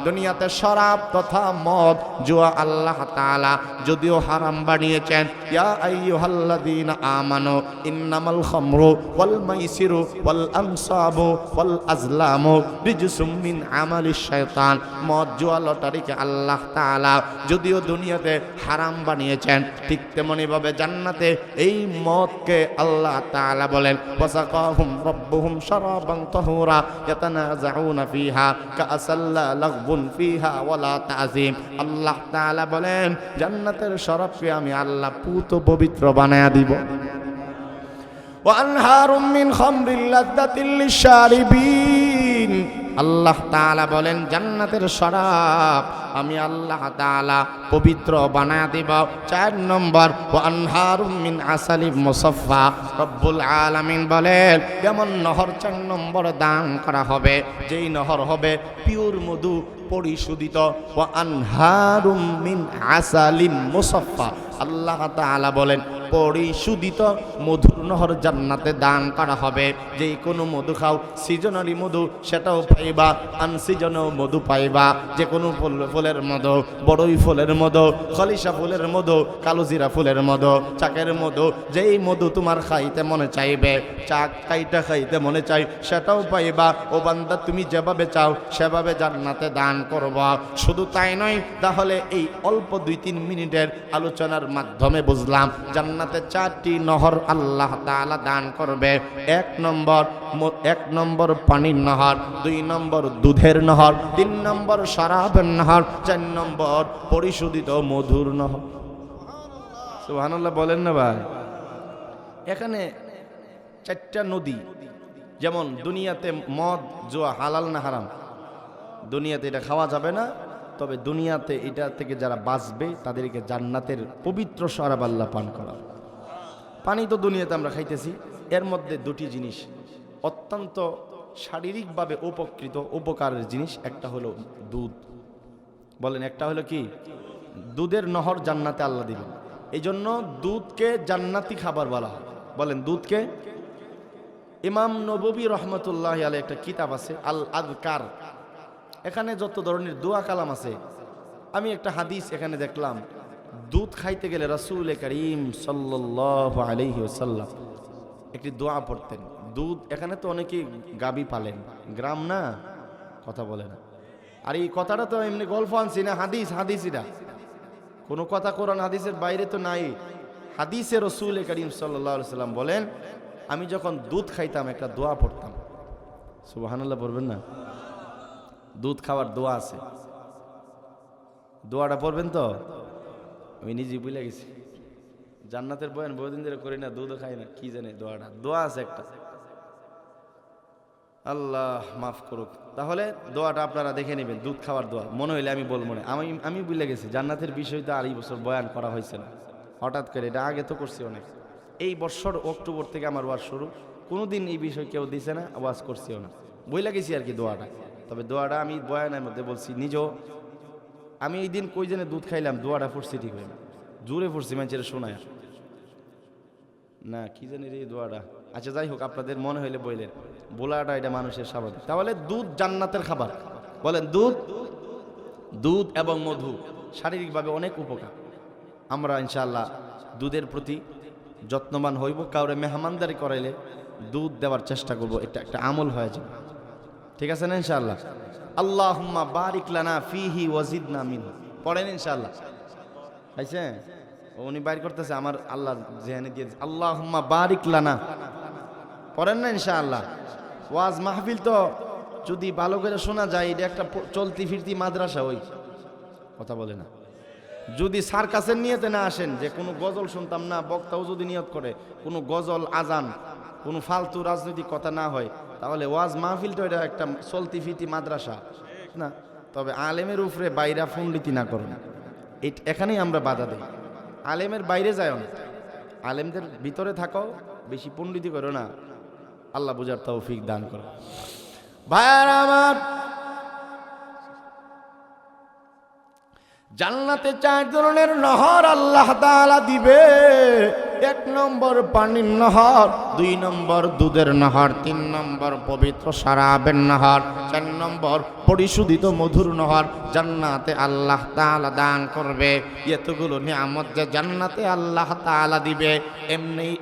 দুনিয়াতে শরাব তথা মদ, জুয়া আল্লাহ তাআলা যদিও হারাম বানিয়েছেন, ইয়া আইয়ুহাল্লাযীনা আমানু ইন্নামাল খামরু ওয়াল মাইসিরু ওয়াল আনসাবু ওয়াল আজলামু রিজসুম মিন আমালিশ শাইতান। মদ, জুয়া, লটারিকে আল্লাহ তাআলা যদিও দুনিয়াতে হারাম বানিয়েছেন, ঠিক তেমনি ভাবে জান্নাতে এই মদকে আল্লাহ তাআলা বলেন, ওয়াসাকাহুম রাব্বুহুম শারাবান তাহুরা ইয়াতানাযাউনা ফিহা কাআসাল্লা লাগবুন ফিহা ওয়ালা তাযীম। আল্লাহ তাআলা বলেন, জান্নাতের শরাবকে আমি আল্লাহ পুত পবিত্র বানায়া দিব। ওয়া আনহারুম মিন খামরিল লাযযাতিল লিশ-শারিবিন। আল্লাহ তাআলা বলেন, জান্নাতের শরাব আমি আল্লাহ তাআলা পবিত্র বানায়া দিব। 4 নম্বর, ওয়া আনহারুম মিন আসালিম মুসাফফা। রব্বুল আলামিন বলেন, যেমন নহর 4 নম্বর দান করা হবে, যেই নহর হবে পিওর মধু পরিশোধিত। ওয়া আনহারুম মিন আসালিম মুসাফফা। আল্লাহ তাআলা বলেন, পরিশোধিত মধুর নহর জান্নাতে দান করা হবে। যেই কোনো মধু খাও, সিজনারি মধু সেটাও পাইবা, আনসিজনেও মধু পাইবা। যে কোনো ফুলের মধু, বড়ই ফুলের মধু, খলিশা ফুলের মধু, কালোজিরা ফুলের মধু, চাকের মধু, যেই মধু তোমার খাইতে মনে চাইবে, চাক কাইটা খাইতে মনে চাই, সেটাও পাইবা। ও বান্দা, তুমি যেভাবে চাও সেভাবে জান্নাতে দান করবা। শুধু তাই নয়, তাহলে এই অল্প 2-3 মিনিটের আলোচনার মাধ্যমে বুঝলাম জান্নাতে 4টি নহর আল্লাহ তাআলা দান করবে। 1 নম্বর পানির নহর, 2 নম্বর দুধের নহর, 3 নম্বর শরাবের নহর, 4 নম্বর পরিশোধিত মধুর নহর। সুবহানাল্লাহ বলেন না ভাই। এখানে 4টা নদী, যেমন দুনিয়াতে মদ জুয়া হালাল না হারাম? দুনিয়াতে এটা খাওয়া যাবে না, তবে দুনিয়াতে এটা থেকে যারা বাঁচবে তাদেরকে জান্নাতের পবিত্র শরাব আল্লাহ পান করা। পানি তো দুনিয়াতে আমরা খাইতেছি, এর মধ্যে 2টি জিনিস অত্যন্ত শারীরিকভাবে উপকারের জিনিস। একটা হলো দুধ। বলেন একটা হলো কি? দুধের নহর জান্নাতে আল্লাহ দিবেন। এই জন্য দুধকে জান্নাতি খাবার বলা হয়। বলেন দুধকে। ইমাম নববী রহমতুল্লাহ আলাইহি একটা কিতাব আছে আল আযকার, এখানে যত ধরনের দোয়া কালাম আছে। আমি একটা হাদিস এখানে দেখলাম, দুধ খাইতে গেলে রাসূল করিম সাল্লাল্লাহু আলাইহি ওয়াসাল্লাম একটি দোয়া পড়তেন। দুধ, এখানে তো অনেকেই গাবি পালেন, গ্রাম না, কথা বলে না। আর এই কথাটা তো এমনি গল্প আনছি না, হাদিসিরা কোনো কথা কোরআন হাদিসের বাইরে তো নাই। হাদিসে রাসূল করিম সাল্লাল্লাহু আলাইহি ওয়াসাল্লাম বলেন, আমি যখন দুধ খাইতাম একটা দোয়া পড়তাম। সুবহানাল্লাহ পড়বেন না? দুধ খাওয়ার দোয়া আছে, দোয়াটা পড়বেন তো? আমি নিজে ভুলে গেছি, জান্নাতের বয়ান বহুদিন ধরে করি না, দুধও খাই না, কি জানি দোয়াটা। দোয়া আছে একটা, আল্লাহ মাফ করুক। তাহলে দোয়াটা আপনারা দেখে নেবেন, দুধ খাওয়ার দোয়া। মনে হইলে আমি বলবো না, আমি ভুলে গেছি। জান্নাতের বিষয় তো আর এই বছর বয়ান করা হয়েছে না, হঠাৎ করে, এটা আগে তো করছি অনেক। এই বছর অক্টোবর থেকে আমার ওয়াজ শুরু, কোনোদিন এই বিষয় কেউ দিছে না, ওয়াজ করছিও না, বইলা গেছি আর কি দোয়াটা। তবে দোয়াটা আমি বয়ানের মধ্যে বলছি নিজেও। আমি এই দিন কই জেনে দুধ খাইলাম, দোয়াটা পড়ছি ঠিক হয়ে না, জোরে পড়ছি, মানুষের শোনায় না, কি জানি রে দোয়াটা। আচ্ছা যাই হোক, আপনাদের মনে হইলে বললেন, বোলাটা এটা মানুষের স্বাভাবিক। তাহলে দুধ জান্নাতের খাবার। বলেন দুধ এবং মধু শারীরিকভাবে অনেক উপকার। আমরা ইনশাআল্লাহ দুধের প্রতি যত্নবান হইব। কাউরে মেহমানদারি করাইলে দুধ দেওয়ার চেষ্টা করব, এটা একটা আমল হয়ে যাবে। ঠিক আছে না ইনশাআল্লাহ? আল্লাহুম্মা বারিক লানা ফিহি ওয়াজিদনা মিনহু পড়েন ইনশাআল্লাহ। আইছে উনি বাইর করতেছে, আমার আল্লাহ জেহানে দিয়ে, আল্লাহুম্মা বারিক লানা পড়েন না ইনশাআল্লাহ। ওয়াজ মাহফিল তো যদি ভালো করে শোনা যায়, এটা একটা চলতি ফিরতি মাদ্রাসা, ওই কথা বলে না। যদি সার্কাসের নিয়তে না আসেন, যে কোনো গজল শুনতাম না, বক্তাও যদি নিয়ত করে কোনো গজল, আজান, কোনো ফালতু রাজনৈতিক কথা না হয়, তাহলে ওয়াজ মাহফিলটা এটা একটা চলতি ফিরতি মাদ্রাসা না। তবে আলেমের উপরে বাইরা পণ্ডিতি না করুন, এখানেই আমরা বাধা দিই। আলেমের বাইরে যায় না, আলেমদের ভিতরে থাকো, বেশি পণ্ডিতি করো না। আল্লাহ বুঝার তৌফিক দান করো। ভাইয়ারা আমার, জান্নাতে 4 ধরনের নহর আল্লাহ তাআলা দিবে। 1 নম্বর পানির নহর, 2 নম্বর দুধের নহর, 3 নম্বর পবিত্র শরাবের নহর, 4 নম্বর পরিশোধিত মধুর নহর জান্নাতে আল্লাহ তাআলা দান করবে। এতগুলো নিয়ামত যে জান্নাতে আল্লাহ তাআলা দিবে,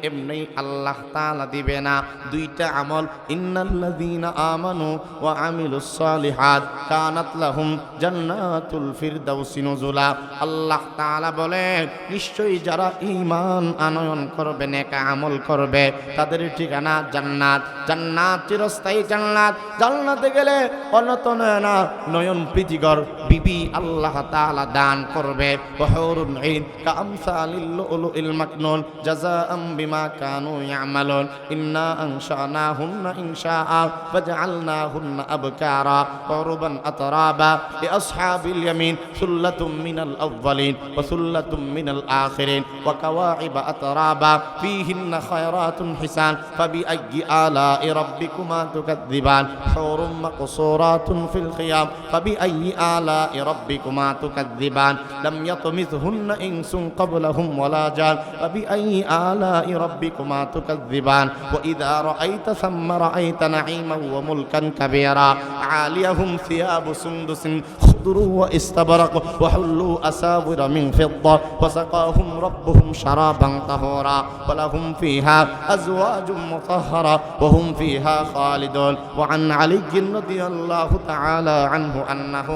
এমনি আল্লাহ তাআলা দিবে না। 2টা আমল, ইন্নাল্লাযীনা আমানু ওয়া আমিলুস সালিহাত কানাত লাহুম জান্নাতুল ফিরদাউসি নুজুলা। আল্লাহ তাআলা বলেন, নিশ্চয়ই যারা ঈমান আনয়ন করবে, নেক আমল করবে, তাদের ঠিকানা জান্নাত। জান্নাত চিরস্থায়ী জান্নাত। জান্নাতে গেলে অনতন না নয়ন প্রীতিকর বিবি আল্লাহ তাআলা দান করবে। ওয়াহুরুন ঈন কামসালিল লুলুল মাকনুন জাযাআম বিমা কানু ইয়ামালুন। ইন্না আনশানাহুন্না ইনশাআ ফাজআলনাহুন্না আবকারা উরবান আতরাবা লিআসহাবিল ইয়ামিন সুল্লাতুম মিনাল আউয়ালিন ওয়া সুল্লাতুম মিনাল আখিরিন ওয়া কাওয়াইবা আতরাবা ফীহিন্না খায়রাতুন হিসান ফাবিআইয়ি আলা'i রাব্বিকুমা তুকাযযিবান হুরুম মাকসুরাতুন ফিল খিয়াম ফাবিআইয়ি আলা'i রাব্বিকুমা তুকাযযিবান লাম ইয়াতমিসহুন্না ইনসুন ক্বাবলাহুম ওয়ালা জান ফাবিআইয়ি আলা'i রাব্বিকুমা তুকাযযিবান ওয়া ইযা রাআইতা সাম্মা রাআইতা নাঈমান ওয়া মুলকান কাবীরা আলিয়াহুম সিয়াবু সুনদুসিন খুদরু ওয়া ইস্তাবরাক ওয়া হুল্লু আসাবিরা মিন ফিদ্দা ওয়া সাকাহুম রাব্বুহুম শারাবান তাহুরা ওয়া লাহুম ফীহা আজওয়াজুন আজওয়াজুম মুতাহহারা ওয়া হুম ফিহা খালিদুন ওয়া আন আলী রাদিয়াল্লাহু তাআলা আনহু আন্নাহু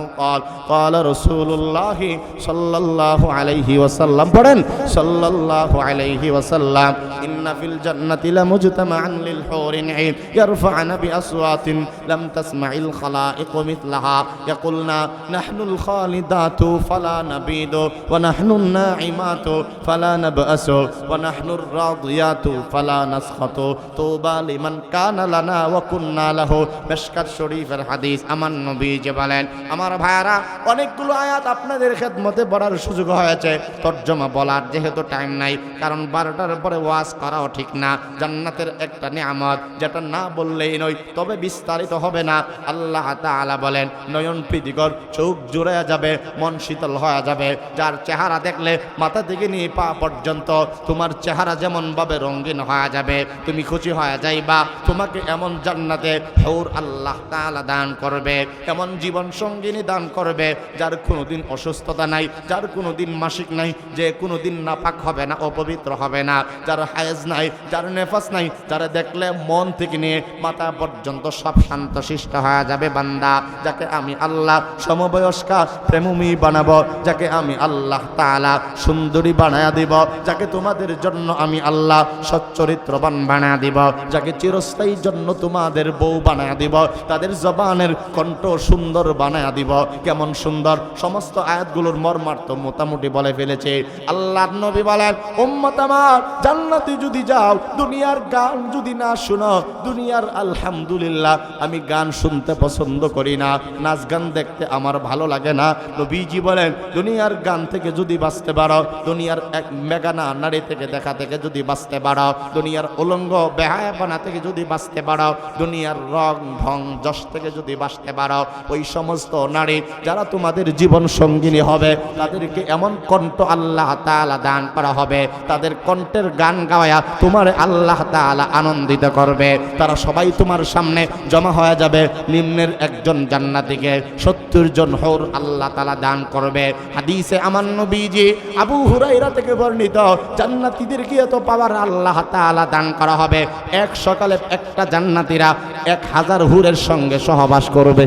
ক্বালা রাসূলুল্লাহি সাল্লাল্লাহু আলাইহি ওয়াসাল্লাম পড়েন সাল্লাল্লাহু আলাইহি ওয়াসাল্লাম ইন্না ফিল জান্নাতি লামুজতামাআন লিল হুরিন আইন ইয়ারফা'না বিআসওয়াতিন লাম তাসমা'িল খালাইকু মিথলাহা ইয়াকুলনা নাহনুল খালিদাতু ফালা নাবিদু ওয়া নাহনুন নাঈমাতু ফালা নাবআসু ওয়া নাহনুর রাদিয়াতু ফালা নাসখাতু তুবা লিমান কানা লানা ওয়া কুন্না লাহু। মিশকাত শরীফের হাদিস। আমার নবী যে বলেন, আমার ভাইয়ারা অনেকগুলো আয়াত আপনাদের খেদমতে পড়ার সুযোগ হয়েছে, তরজমা বলার যেহেতু টাইম নাই, কারণ 12টার পরে ওয়াজ করাও ঠিক না। জান্নাতের একটা নিয়ামত যেটা না বললেই নয়, তবে বিস্তারিত হবে না। আল্লাহ তাআলা বলেন, নয়ন প্রীতিকর, চোখ জুড়ে যাবে, মন শীতল হয়ে যাবে। যার চেহারা দেখলে মাথা থেকে নিয়ে পা পর্যন্ত তোমার চেহারা যেমন ভাবে রঙিন হয়ে যাবে, তুমি খুশি হয়ে যাইবা। তোমাকে এমন জান্নাতে হুর আল্লাহ তাআলা দান করবে, এমন জীবন সঙ্গিনী দান করবে যার কোনোদিন অসুস্থতা নাই, যার কোনোদিন মাসিক নাই, যে কোনোদিন নাপাক হবে না, অপবিত্র হবে না, যার হায়েজ নাই, যার নেফাস নাই, যারা দেখলে মন থেকে নিয়ে মাথা পর্যন্ত সব শান্তশিষ্ট হয়ে যাবে বান্দা। যাকে আমি আল্লাহ সমবয়স্কা প্রেমী বানাবো, যাকে আমি আল্লাহ তাআলা সুন্দরী বানায়া দিব, যাকে তোমাদের জন্য আমি আল্লাহ সচ্চরিত্রবান বানায়া দিব, যাকে চিরস্থায়ীর জন্য তোমাদের বউ বানায়া দিব, তাদের জবানের কণ্ঠ সুন্দর বানায়া দিব। কেমন সুন্দর! সমস্ত আয়াতগুলোর মর্মার্থ মোটামুটি বলে ফেলেছে। আল্লাহর নবী বলেন, উম্মত আমার, জান্নাতে যদি যাও, দুনিয়ার গান যদি না শুনো, দুনিয়ার আলহামদুলিল্লাহ, আমি গান শুনতে পছন্দ করি না, নাচ গান দেখতে আমার ভালো লাগে না। নবীজি বলেন, দুনিয়ার গান থেকে যদি বাঁচতে পারো, দুনিয়ার এক মেগানা নারী থেকে দেখা থেকে যদি বাঁচতে পারো, দুনিয়ার উলঙ্গ বেহায়াপনা থেকে যদি বাঁচতে পারো, দুনিয়ার রং ঢং যশ থেকে যদি বাঁচতে পারো, ওই সমস্ত নারী যারা তোমাদের জীবন সঙ্গিনী হবে, তাদেরকে এমন কণ্ঠ আল্লাহ তাআলা দান করা হবে, তাদের কণ্ঠের গান গাওয়া তোমার আল্লাহ তাআলা আনন্দিত করবে। তারা সবাই তোমার সামনে জমা হয়ে যাবে। নিম্নের একজন জান্নাতীকে 70 জন হুর আল্লাহ তাআলা দান করবে। হাদিসে আমার নবীজি আবু হুরায়রা থেকে বর্ণিত, জান্নাতীদেরকে এত পাওয়ার আল্লাহ তাআলা দান করা হবে, এক সকালে একটা জান্নাতীরা 1000 হুরের সঙ্গে সহবাস করবে।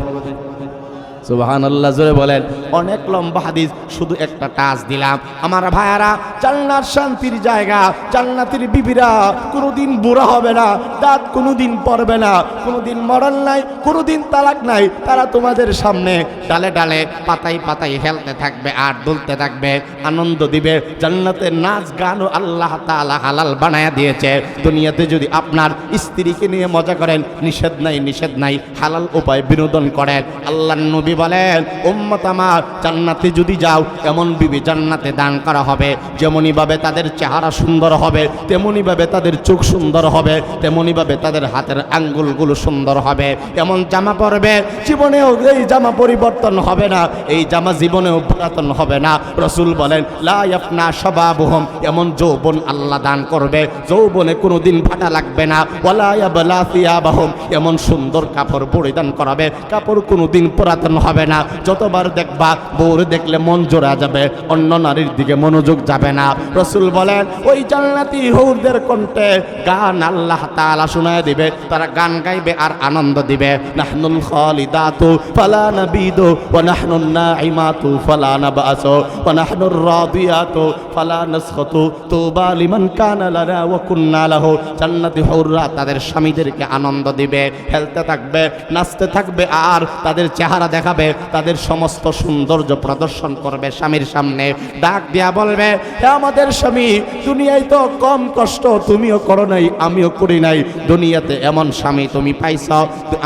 সুবহানাল্লাহ, জোরে বলেন। অনেক লম্বা হাদিস, শুধু একটা টাচ দিলাম। আমার ভাইয়ারা, জান্নাত শান্তির জায়গা। জান্নাতের বিবিরা কোনোদিন বুড়া হবে না, দাঁত কোনোদিন পড়বে না, কোনোদিন মরণ নাই, কোনোদিন তালাক নাই। তারা তোমাদের সামনে ডালে ডালে পাতায় পাতায় হেলতে থাকবে আর দুলতে থাকবে, আনন্দ দিবে। জান্নাতের নাচ গানও আল্লাহ তাআলা হালাল বানায়া দিয়েছে। দুনিয়াতে যদি আপনার স্ত্রীকে নিয়ে মজা করেন, নিষেধ নাই, নিষেধ নাই, হালাল উপায় বিনোদন করেন। আল্লাহর নবী বলেন, উম্মত আমার, জান্নাতে যদি যাও, এমন বিবি জান্নাতে দান করা হবে, যেমনই ভাবে তাদের চেহারা সুন্দর হবে, তেমনি ভাবে তাদের চোখ সুন্দর হবে, তেমনি ভাবে তাদের হাতের আঙ্গুলগুলো সুন্দর হবে। এমন জামা পরবে, জীবনেও এই জামা পরিবর্তন হবে না, এই জামা জীবনেও পুরাতন হবে না। রাসূল বলেন, লা ইয়াফনা শাবাবুহুম, এমন যৌবন আল্লাহ দান করবে, যৌবনে কোনোদিন ফাটা লাগবে না। ওয়ালা ইয়াবলা সিয়াবাহুম, এমন সুন্দর কাপড় পরিধান করাবে, কাপড় কোনোদিন পুরাতন হবে না। যতবার দেখবা, বউর দেখলে মন জোড়া যাবে, অন্য নারীর দিকে মনোযোগ যাবে না। রাসূল বলেন, ওই জান্নাতি হুরদের কণ্ঠে গান আল্লাহ তাআলা শোনায় দিবে, তারা গান গাইবে আর আনন্দ দিবে। নাহনুল খালিদাতু ফালা নাবিদু ওয়া নাহনুন নাঈমাতু ফালা নাবআসু ওয়া নাহনুর রাদিয়াতু ফালা নাসখাতু তুবা লিমান কানা লানা ওয়া কুন্না লাহু। জান্নাতি হুররা তাদের স্বামীদেরকে আনন্দ দিবে, খেলতে থাকবে, নাচতে থাকবে, আর তাদের চেহারা দেখাবে, তাদের সমস্ত সৌন্দর্য প্রদর্শন করবে স্বামীর সামনে। ডাক দিয়া বলবে, হে আমাদের স্বামী, দুনিয়ায় তো কম কষ্ট তুমিও করো নাই, আমিও করি নাই। দুনিয়াতে এমন স্বামী তুমি পাইছ,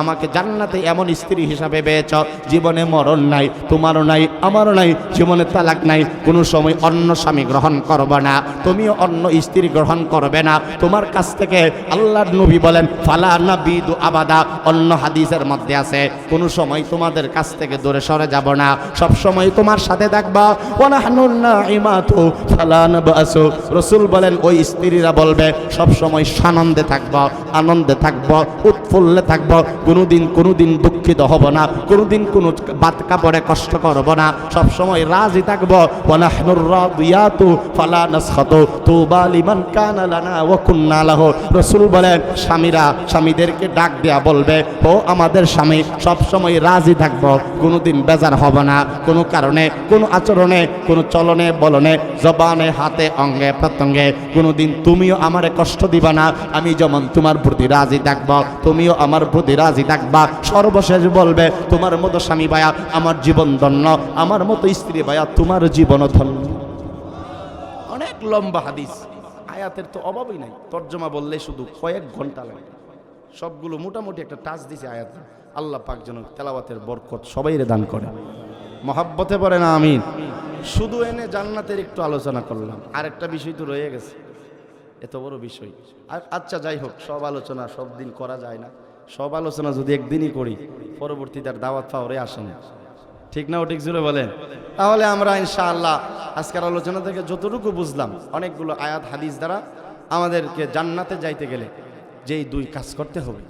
আমাকে জান্নাতে এমন স্ত্রী হিসাবে পেয়েছ। জীবনে মরণ নাই, তোমারও নাই, আমারও নাই, জীবনে তালাক নাই, কোনো সময় অন্য স্বামী গ্রহণ করবে না, তুমিও অন্য স্ত্রী গ্রহণ করবে না। তোমার কাছ থেকে আল্লাহর নবী বলেন, ফালা নাবিদু আবাদা, অন্য হাদিসের মধ্যে আছে, কোনো সময় তোমাদের কাছ থেকে দূরে সরে যাব না, সব সময় তোমার সাথে থাকবা। ওয়া নাহনুন নাঈমাতু ফালা নাবআসু, রাসূল বলেন, ওই স্ত্রীরা বলবে, সব সময় সানন্দে থাকব, আনন্দে থাকব, উৎফুল্লে থাকব, কোনোদিন দুঃখে দুঃখিত হব না, কোনোদিন কোনো বাত কাপড়ে কষ্ট করব না, সব সময় রাজি থাকব। ওয়া নাহনুর রাদিয়াতু ফালা নাসখাতু তুবা লিমান কানা লানা ওয়া কুননা লাহু। রাসূল বলেন স্বামীরা স্বামীদেরকে ডাক দেয়া বলবে, ও আমাদের স্বামী, সব সময় রাজি থাকব, কোনোদিন বেজার হব না, কোনো কারণে, কোনো আচরণে, কোনো চলনে বলনে, জবানে, হাতে, অঙ্গে প্রত্যঙ্গে কোনোদিন তুমিও আমারে কষ্ট দিবা না। আমি যেমন তোমার প্রতি রাজি থাকব, তুমিও আমার প্রতি রাজি থাকবা। সর্বশেষ বলবে, তোমার মতো স্বামী ভাইয়া আমার জীবন ধন্য, আমার মতো স্ত্রী ভাইয়া তোমার জীবন ধন্য। অনেক লম্বা হাদিস, আয়াতের তো অভাবই নাই, তর্জমা বললে শুধু কয়েক ঘন্টা লাগে। সবগুলো মোটামুটি একটা টাচ দিছে আয়াত। আল্লাহ পাক যেন তেলাওয়াতের বরকত সবাইরে দান করে। মহাব্বতে পড়ে না আমিন। শুধু এনে জান্নাতের একটু আলোচনা করলাম, আরেকটা বিষয় তো রয়ে গেছে, এত বড় বিষয়। আর আচ্ছা যাই হোক, সব আলোচনা সব দিন করা যায় না, সব আলোচনা যদি একদিনই করি পরবর্তীতে আর দাওয়াত পাওয়ারে আসে না, ঠিক না? ও ঠিক জুড়ে বলেন। তাহলে আমরা ইনশাআল্লাহ আজকের আলোচনা থেকে যতটুকু বুঝলাম, অনেকগুলো আয়াত হাদিস দ্বারা আমাদেরকে জান্নাতে যাইতে গেলে যেই দুই কাজ করতে হবে,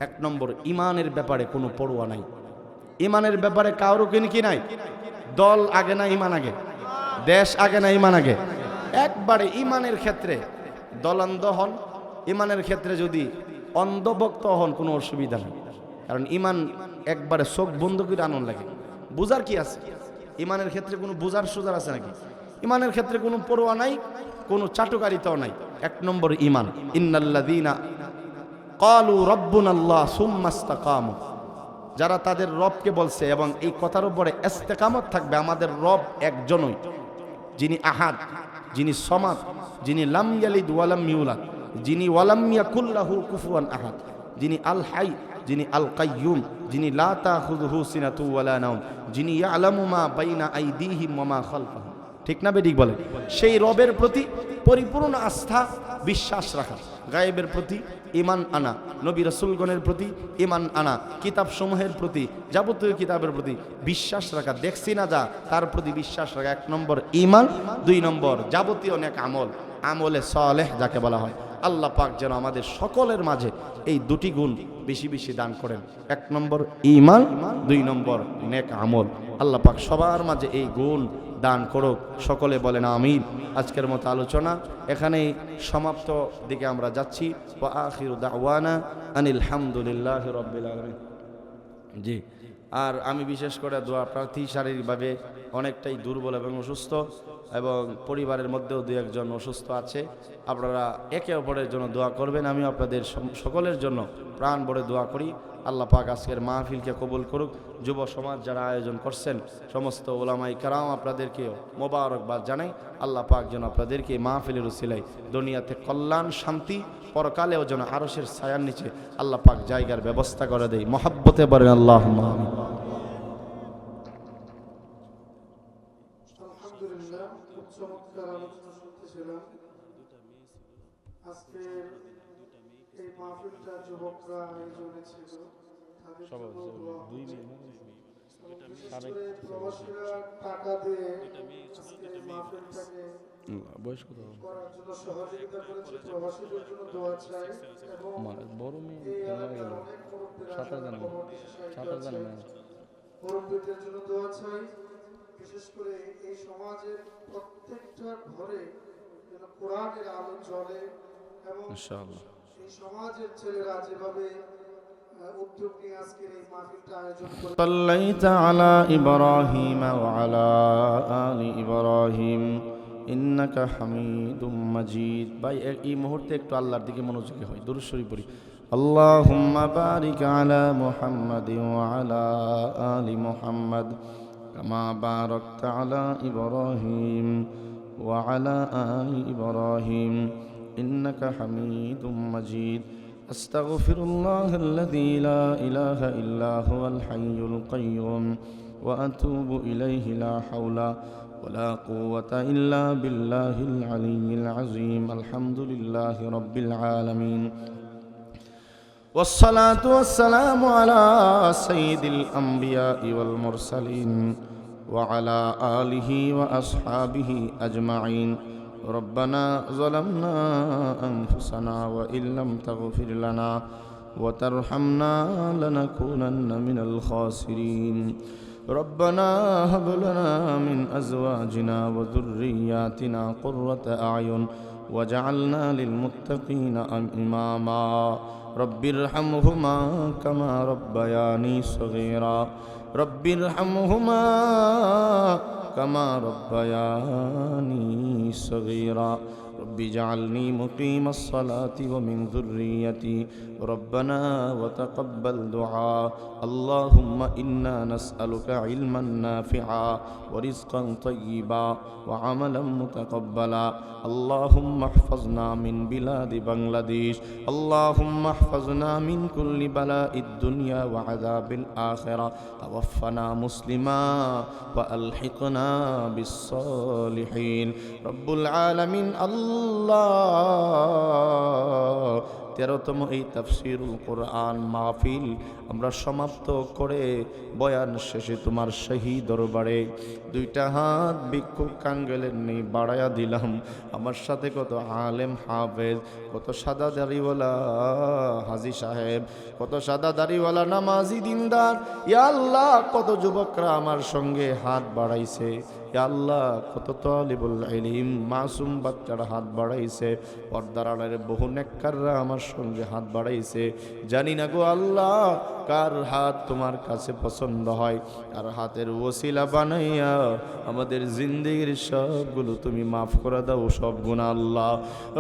এক নম্বর ইমানের ব্যাপারে কোনো পরোয়া নাই। ইমানের ব্যাপারে কারো কি নাই, দল আগে না ইমান আগে, দেশ আগে না ইমান আগে, একবারে ইমানের ক্ষেত্রে দলান্ধ হন, ইমানের ক্ষেত্রে যদি অন্ধভক্ত হন কোনো অসুবিধা নেই। কারণ ইমান একবারে চোখ বন্ধ করে আনন্দ লাগে, বুঝার কি আছে? ইমানের ক্ষেত্রে কোনো বুঝার সুজার আছে নাকি? ইমানের ক্ষেত্রে কোনো পরোয়া নাই, কোনো চাটুকারিতাও নাই। এক নম্বর ইমান, ইন্নাল্লাযীনা ক্বালু রাব্বুনাল্লাহ সুম্মা ইসতাকামু, যারা তাদের রবকে বলছে এবং এই কথার উপরে ইস্তেকামত থাকবে, আমাদের রব একজনই, যিনি আহাদ, যিনি সমাদ, যিনি লাম ইয়ালিদ ওয়ালাম ইউলাদ, যিনি ওয়ালাম ইয়াকুল লাহু কুফুয়ান আহাদ, যিনি আল হাই, যিনি আল কাইয়ুম, যিনি লা তাখুযুহু সিনাতু ওয়ালা নাওম, যিনি ইয়ালামু মা বাইনা আইদিহিম ওয়া মা খালফাহুম। ঠিক না বেঠিক বলে? সেই রবের প্রতি পরিপূর্ণ আস্থা বিশ্বাস রাখা, গায়েবের প্রতি ইমান আনা, নবী রাসূলগণের প্রতি ইমান আনা, কিতাব সমূহের প্রতি, যাবতীয় কিতাবের প্রতি বিশ্বাস রাখা, দেখছি না যা তার প্রতি বিশ্বাস রাখা, এক নম্বর ইমান। দুই নম্বর যাবতীয় নেক আমল, আমলে সালেহ যাকে বলা হয়। আল্লাহ পাক যেন আমাদের সকলের মাঝে এই দুটি গুণ বেশি বেশি দান করেন, এক নম্বর ইমান, দুই নম্বর নেক আমল। আল্লাহ পাক সবার মাঝে এই গুণ দান করুক, সকলে বলেন আমিন। আজকের মতো আলোচনা এখানেই সমাপ্ত দিকে আমরা যাচ্ছি। ওয়া আখিরু দাওয়ানা আনিল হামদুলিল্লাহি রাব্বিল আলামিন। জি, আর আমি বিশেষ করে দোয়া প্রার্থী, শারীরিকভাবে অনেকটাই দুর্বল এবং অসুস্থ, এবং পরিবারের মধ্যেও দু একজন অসুস্থ আছে। আপনারা একে অপরের জন্য দোয়া করবেন, আমি আপনাদের সকলের জন্য প্রাণ ভরে দোয়া করি। আল্লাহ পাক আজকের মাহফিলকে কবুল করুক। যুব সমাজ যারা আয়োজন করছেন, সমস্ত ওলামাই কারাম আপনাদেরকেও মোবারকবাদ জানাই। আল্লাহ পাক যেন আপনাদেরকে মাহফিলের উসিলায় দুনিয়াতে কল্যাণ, শান্তি, পরকালেও যেন আরশের ছায়ার নিচে আল্লাহ পাক জায়গার ব্যবস্থা করে দেয়। মহাব্বতে বলেন আল্লাহুম্মা আমিন। আলহামদুলিল্লাহ, খুব চমৎকার আলোচনা শুনতেছিলাম। আজকে এই মাহফিলটা যুবকরা আয়োজনে ছিল, তাদের জন্য দোয়া হচ্ছে। বিশেষ করে প্রবাসীরা টাকা দিয়ে আজকে এই মাহফিলটাকে করার জন্য সহযোগিতা করেছে, প্রবাসীদের জন্য দোয়া চাই। এবং এই এলাকার অনেক মুরব্বীরা মুরব্বীদের জন্য দোয়া চাই। বিশেষ করে এই সমাজের প্রত্যেকটা ঘরে যেন কোরআনের আলো জ্বলে, এবং এই সমাজের ছেলেরা যেভাবে উদ্যোগ নিয়ে আজকের এই মাহফিলটা আয়োজন করে। সাল্লাইতা আলা ইব্রাহিম ওয়া আলা আলি ইব্রাহিম ইন্নাকা হামিদুম মাজিদ। ভাই এই মুহূর্তে একটু আল্লাহর দিকে মনোযোগী হয়, দুরূদ শরীফ পড়ি। আল্লাহুম্মা বারিক আলা মুহাম্মাদিন ওয়া আলা আলি মুহাম্মাদ কামা বারাকতা আলা ইব্রাহিম ওয়া আলা আলি ইব্রাহিম ইন্নাকা হামিদুম মাজিদ। আস্তাগফিরুল্লাহাল্লাযী লা ইলাহা ইল্লা হুয়াল হাইয়ুল কাইয়্যুম ওয়া আতুবু ইলাইহি লা হাওলা ওয়ালা কুওয়াতা ইল্লা বিল্লাহিল আলিয়্যিল আযীম। আলহামদুলিল্লাহি রাব্বিল আলামিন। والصلاة والسلام على سيد الأنبياء والمرسلين وعلى آله وأصحابه أجمعين. ربنا ظلمنا أنفسنا وإن لم تغفر لنا وترحمنا لنكونن من الخاسرين ربنا هب لنا من أزواجنا وذرياتنا قرة أعين وجعلنا للمتقين إماما رب ارحمهما كما ربياني صغيرا رب ارحمهما كما ربياني صغيرا رب اجعلني مقيم الصلاة ومن ذريتي ربنا وتقبل دعاء اللهم إنا نسألك علما نافعا ورزقا طيبا وعملا متقبلا اللهم احفظنا من بلاد بنغلاديش اللهم احفظنا من كل بلاء الدنيا وعذاب الآخرة توفنا مسلما وألحقنا بالصالحين رب العالمين الله 13তম এই তাফসীরুল কোরআন মাহফিল আমরা সমাপ্ত করে বয়ান শেষে তোমার শাহী দরবারে দুইটা হাত ভিক্ষুক কাঙ্গেলের নেই বাড়ায়া দিলাম আমার সাথে কত আলেম হাফেজ কত সাদা দাড়িওয়ালা হাজী সাহেব কত সাদা দাড়িওয়ালা নামাজি দিনদার ইয়া আল্লাহ কত যুবকরা আমার সঙ্গে হাত বাড়াইছে ইয়া আল্লাহ কত তালিবুল ইলম মাসুম বাচ্চারা হাত বাড়াইছে পর্দার আড়ালে বহু নেককাররা আমার সঙ্গে হাত বাড়াইছে জানি না গো আল্লাহ কার হাত তোমার কাছে পছন্দ হয় আর হাতের ওসিলা বানাইয়া আমাদের জিন্দেগির সবগুলো তুমি মাফ করে দাও সব গুনাহ আল্লাহ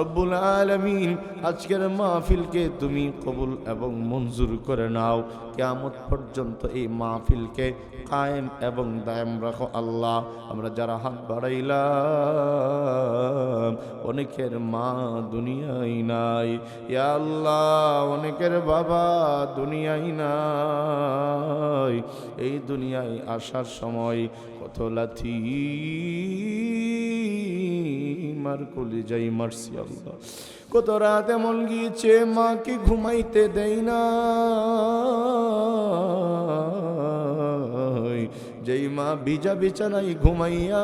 রব্বুল আলামিন আজকের মাহফিলকে তুমি কবুল এবং মঞ্জুর করে নাও কিয়ামত পর্যন্ত এই মাহফিলকে কায়েম এবং দায়েম রাখো আল্লাহ আমরা যারা হাত বাড়াইলাম অনেকের মা দুনিয়ায় নাই ইয়া আল্লাহ অনেকের বাবা দুনিয়ায় নাই এই দুনিয়ায় আসার সময় কত লাথি মার কলিজাই মারছি আল্লাহ কত রাত এমন গিয়েছে মাকে ঘুমাইতে দেই না যেই মা ভিজা বিছানায় ঘুমাইয়া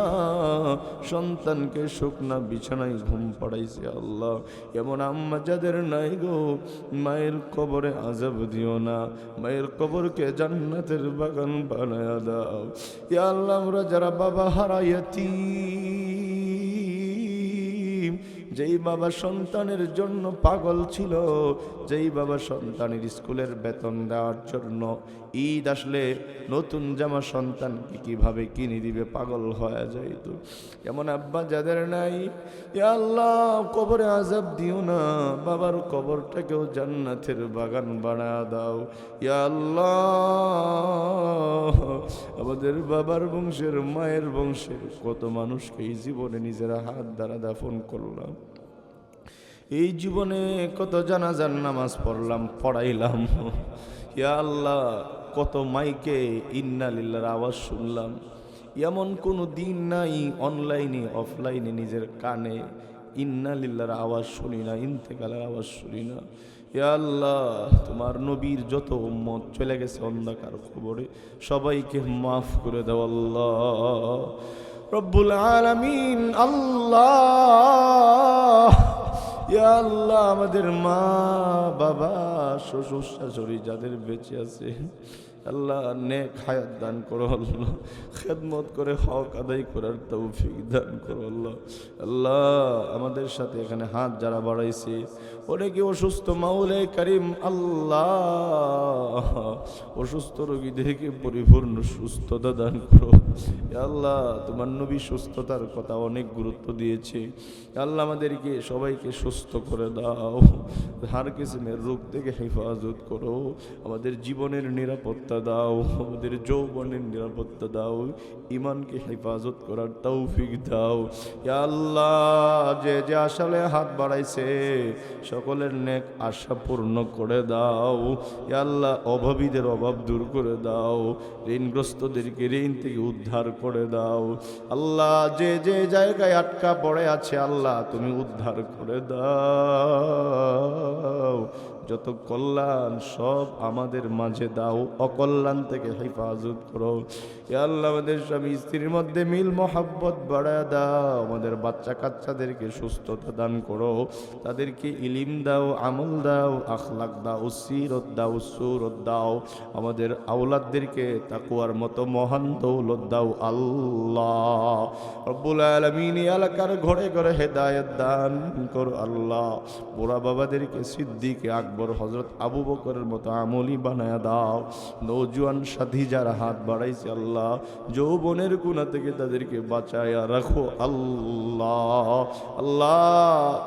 সন্তানকে শুকনা বিছানায় ঘুম পাড়াইছে আল্লাহ এমন আম্মা যাদের নাই গো মায়ের কবরে আযাব দিও না মায়ের কবরকে জান্নাতের বাগান বানায়া দাও ইয়া আল্লাহ আমরা যারা বাবা হারাইয়াতি যেই বাবা সন্তানের জন্য পাগল ছিল যেই বাবা সন্তানের স্কুলের বেতন দেওয়ার জন্য ঈদ আসলে নতুন জামা সন্তানকে কিভাবে কিনে দিবে পাগল হয়ে যাইতো এমন আব্বা যাদের নাই ইয়া আল্লাহ কবরে আযাব দিও না বাবার কবরটাকেও জান্নাতের বাগান বানায়া দাও ইয়া আল্লাহ আমাদের বাবার বংশের মায়ের বংশের কত মানুষকে এই জীবনে নিজেরা হাত দ্বারা দাফন করলাম এই জীবনে কত জানাজার নামাজ পড়লাম পড়াইলাম ইয়া আল্লাহ কত মাইকে ইন্না লিল্লাহর আওয়াজ শুনলাম এমন কোনো দিন নাই অনলাইনে অফলাইনে নিজের কানে ইন্না লিল্লাহর আওয়াজ শুনি না ইন্তেকালের আওয়াজ শুনি না ইয়া আল্লাহ তোমার নবীর যত উম্মত চলে গেছে অন্ধকার কবরে সবাইকে মাফ করে দাও আল্লাহ রব্বুল আলামিন আল্লাহ ইয়া আল্লাহ আমাদের মা বাবা শ্বশুর শাশুড়ি যাদের বেঁচে আছে আল্লাহ নেক হায়াত দান করো আল্লাহ খেদমত করে হক আদায় করার তৌফিক দান করো আল্লাহ আল্লাহ আমাদের সাথে এখানে হাত যারা বাড়াইছে অনেকে অসুস্থ মাওলা কারীম আল্লাহ অসুস্থ রোগীদেরকে পরিপূর্ণ সুস্থতা দান করো আল্লাহ তোমার নবী সুস্থতার কথা অনেক গুরুত্ব দিয়েছে আল্লাহ আমাদেরকে সবাইকে সুস্থ করে দাও হার কিসমের রোগ থেকে হেফাজত করো আমাদের জীবনের নিরাপত্তা দাও আমাদের যৌবনের নিরাপত্তা দাও ইমানকে হেফাজত করার তৌফিক দাও ইয়া আল্লাহ যে যে আশালে হাত বাড়াইছে সকলের নেক আশা পূর্ণ করে দাও ইয়া আল্লাহ অভাবীদের অভাব দূর করে দাও ঋণগ্রস্তদেরকে ঋণ থেকে উদ্ধার করে দাও আল্লাহ যে যে জায়গায় আটকা পড়ে আছে আল্লাহ তুমি উদ্ধার করে দাও যত কল্যাণ সব আমাদের মাঝে দাও, অকল্যাণ থেকে হেফাজত করো। ইয়া আল্লাহ আমাদের স্বামী স্ত্রীর মধ্যে মিল মহাব্বত বাড়ায় দাও, আমাদের বাচ্চা কাচ্চাদেরকে সুস্থতা দান করো, তাদেরকে ইলিম দাও, আমল দাও, আখলাক দাও, সিরত দাও, সুরত দাও, আমাদের আওলাদদেরকে তাকওয়ার মতো মহান দৌলত দাও আল্লাহ রব্বুল আলামিন। এলাকার ঘরে ঘরে হেদায়েত দান করো আল্লাহ। বুড়া বাবাদেরকে সিদ্দিক আকবর হযরত আবু বকরের মতো আমলি বানায়া দাও। নওজোয়ান সাথী যারা হাত বাড়াইছে আল্লাহ, যৌবনের গুনাহ থেকে তাদেরকে বাঁচায়া রাখো আল্লাহ। আল্লাহ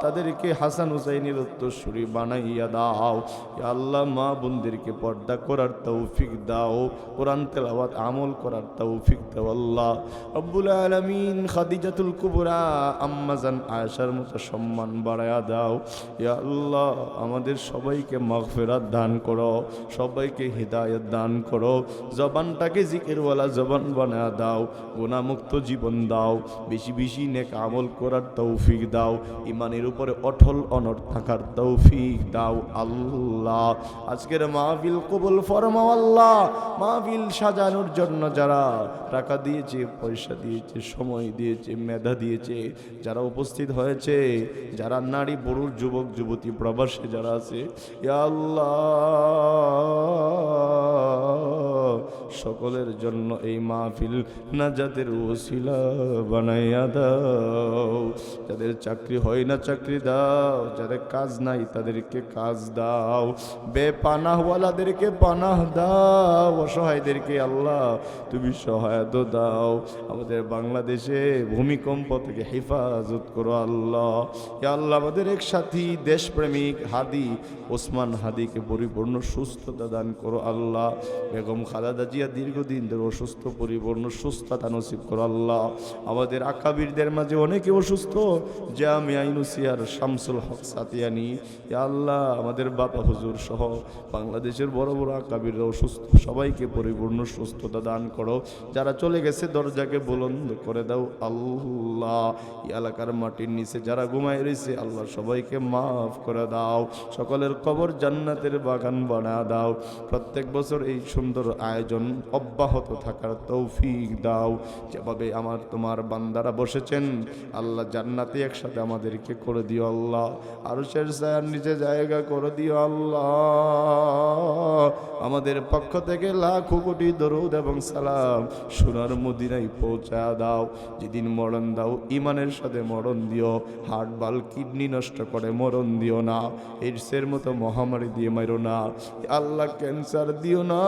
তাদেরকে হাসান হুসাইনের উত্তরসূরি বানাইয়া দাও। ইয়া আল্লাহ মা বোনদেরকে পর্দা করার তৌফিক দাও, কোরআন তেলাওয়াত আমল করার তৌফিক দাও আল্লাহ রব্বুল আলামিন। খাদিজাতুল কুবরা আম্মা জান আয়েশার মতো সম্মান বাড়ায়া দাও। ইয়া আল্লাহ আমাদের সবাইকে মাগফিরাত দান করো, সবাইকে হিদায়াত দান করো, জবানটাকে জিকিরওয়ালা জবান বানায়া দাও, গুনাহমুক্ত জীবন দাও, বেশি বেশি নেক আমল করার তৌফিক দাও, ইমানের উপরে অটল অনড় থাকার তৌফিক দাও আল্লাহ। আজকের মাহফিল কবুল ফরমাও আল্লাহ। মাহফিল সাজানোর জন্য যারা টাকা দিয়েছে, পয়সা দিয়েছে, সময় দিয়েছে, মেধা দিয়েছে, যারা উপস্থিত হয়েছে, যারা নারী পুরুষ যুবক যুবতী প্রবাসী যারা আছে, ইয়া আল্লাহ সকলের জন্য এই মাহফিল নাজাতের ওসিলা বানাইয়া দাও। যাদের চাকরি হয় না চাকরি দাও, যাদের কাজ নাই তাদেরকে কাজ দাও, বেপানাহওয়ালাদেরকে পানাহ দাও, অসহায়দেরকে আল্লাহ তুমি সহায়তা দাও। আমাদের বাংলাদেশে ভূমিকম্প থেকে হেফাজত করো আল্লাহ। ইয়া আল্লাহ আমাদের এক সাথী দেশপ্রেমিক হাদি ওসমান হাদিকে পরিপূর্ণ সুস্থতা দান করো আল্লাহ। বেগম খালেদা জিয়া দীর্ঘদিন ধরে অসুস্থ, পরিপূর্ণ সুস্থতা নসিব করো আল্লাহ। আমাদের আকাবিরদের মাঝে অনেকে অসুস্থ, জামিয়া ইউনুসিয়ার শামসুল হক সাতিয়ানি, ইয়া আল্লাহ আমাদের বাবা হুজুর সহ বাংলাদেশের বড় বড় আকাবিররা অসুস্থ, সবাইকে পরিপূর্ণ সুস্থতা দান করো। যারা চলে গেছে দরজাকে বুলন্দ করে দাও আল্লাহ। এই এলাকার মাটির নিচে যারা ঘুমায় রয়েছে আল্লাহ সবাইকে মাফ করে দাও, সকলের কবর জান্নাতের বাগান বানা দাও। প্রত্যেক বছর এই সুন্দর আয়োজন অব্যাহত থাকার তৌফিক দাও। যেভাবে আমার তোমার বান্দারা বসেছেন আল্লাহ জান্নাতে একসাথে আমাদেরকে করে দিও আল্লাহ, আরশের ছায়ার নিচে জায়গা করে দিও আল্লাহ। আমাদের পক্ষ থেকে লাখো কোটি দরুদ এবং সালাম সোনার মদিনায় পৌঁছা দাও। যেদিন মরণ দাও ইমানের সাথে মরণ দিও, হার্ট বাল কিডনি নষ্ট করে মরণ দিও না, এইডসের মতো মহামারী দিয়ে মাইরো না আল্লাহ, ক্যান্সার দিও না,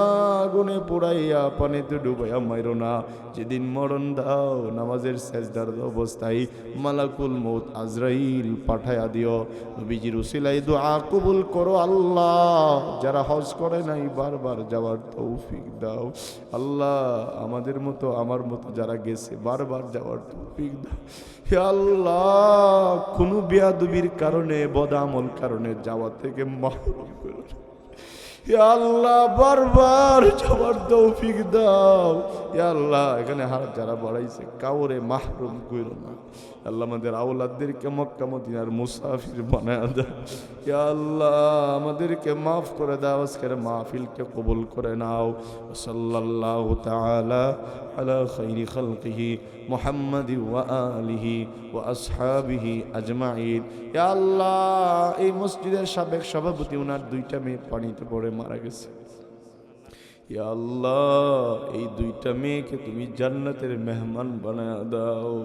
আগুনে পোড়াইয়া পানিতে ডুবাইয়া মাইরো না। যেদিন মরণ দাও নামাজের সেজদার অবস্থায় মালাকুল মউত আজরাইল পাঠায়া দিও। নবীজির উসিলাই দুআ কবুল করো আল্লাহ। যারা হজ করে নাই বারবার যাওয়ার তৌফিক দাও আল্লাহ। আমাদের মতো আমার মতো যারা গেছে বারবার যাওয়ার তৌফিক দাও হে আল্লাহ। কোনো বেয়াদবির কারণে বদামল কারণে যাওয়া থেকে মাহরুম করো ইয়া আল্লাহ, বারবার যাওয়ার তৌফিক দাও ইয়া আল্লাহ। এখানে হাত যারা বাড়াইছে কাউরে মাহরুম কইরো না আল্লাহ। আমাদের আওলাদদেরকে মক্কা মদিনার মুসাফির বানায় দাও ইয়া আল্লাহ। আমাদেরকে মাফ করে দাও, আজকের মাহফিলকে কবুল করে নাও। সাল্লাল্লাহু তাআলা আলা খাইরি খালকিহি মুহাম্মাদি ওয়া আলিহি ওয়া আসহাবিহি আজমাইন। ইয়া আল্লাহ এই মসজিদের সাবেক সভাপতি ওনার দুইটা মেয়ে পানিতে পড়ে মারা গেছে ইয়া আল্লাহ। এই দুইটা মেয়েকে তুমি জান্নাতের মেহমান বানায় দাও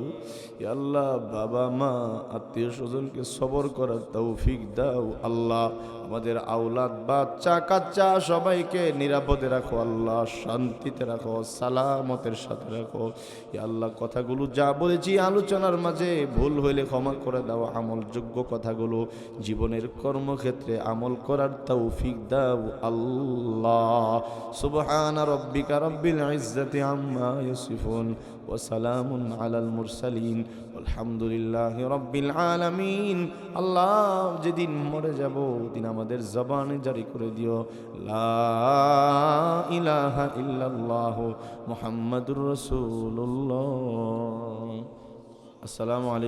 ইয়া আল্লাহ। বাবা মা আত্মীয় স্বজনকে সবর করার তৌফিক দাও আল্লাহ। আমাদের আওলাদ বাচ্চা কাচ্চা সবাইকে নিরাপদে রাখো আল্লাহ, শান্তিতে রাখো, সালামতের সাথে রাখো ইয়া আল্লাহ। কথাগুলো যা বলেছি আলোচনার মাঝে ভুল হইলে ক্ষমা করে দাও। আমলযোগ্য কথাগুলো জীবনের কর্মক্ষেত্রে আমল করার তৌফিক দাও আল্লাহ। সুবহান রাব্বিকা রাব্বিল ইজ্জাতি আম্মা ইয়াসিফুন ওয়া সালামুন আলাল মুরসালিন আলহামদুলিল্লাহি রাব্বিল আলামিন। আল্লাহ যেদিন মরে যাব দিন আমাদের জবানে জারি করে দিও লা ইলাহা ইল্লাল্লাহু মুহাম্মাদুর রাসূলুল্লাহ। আসসালামু আলাইকুম।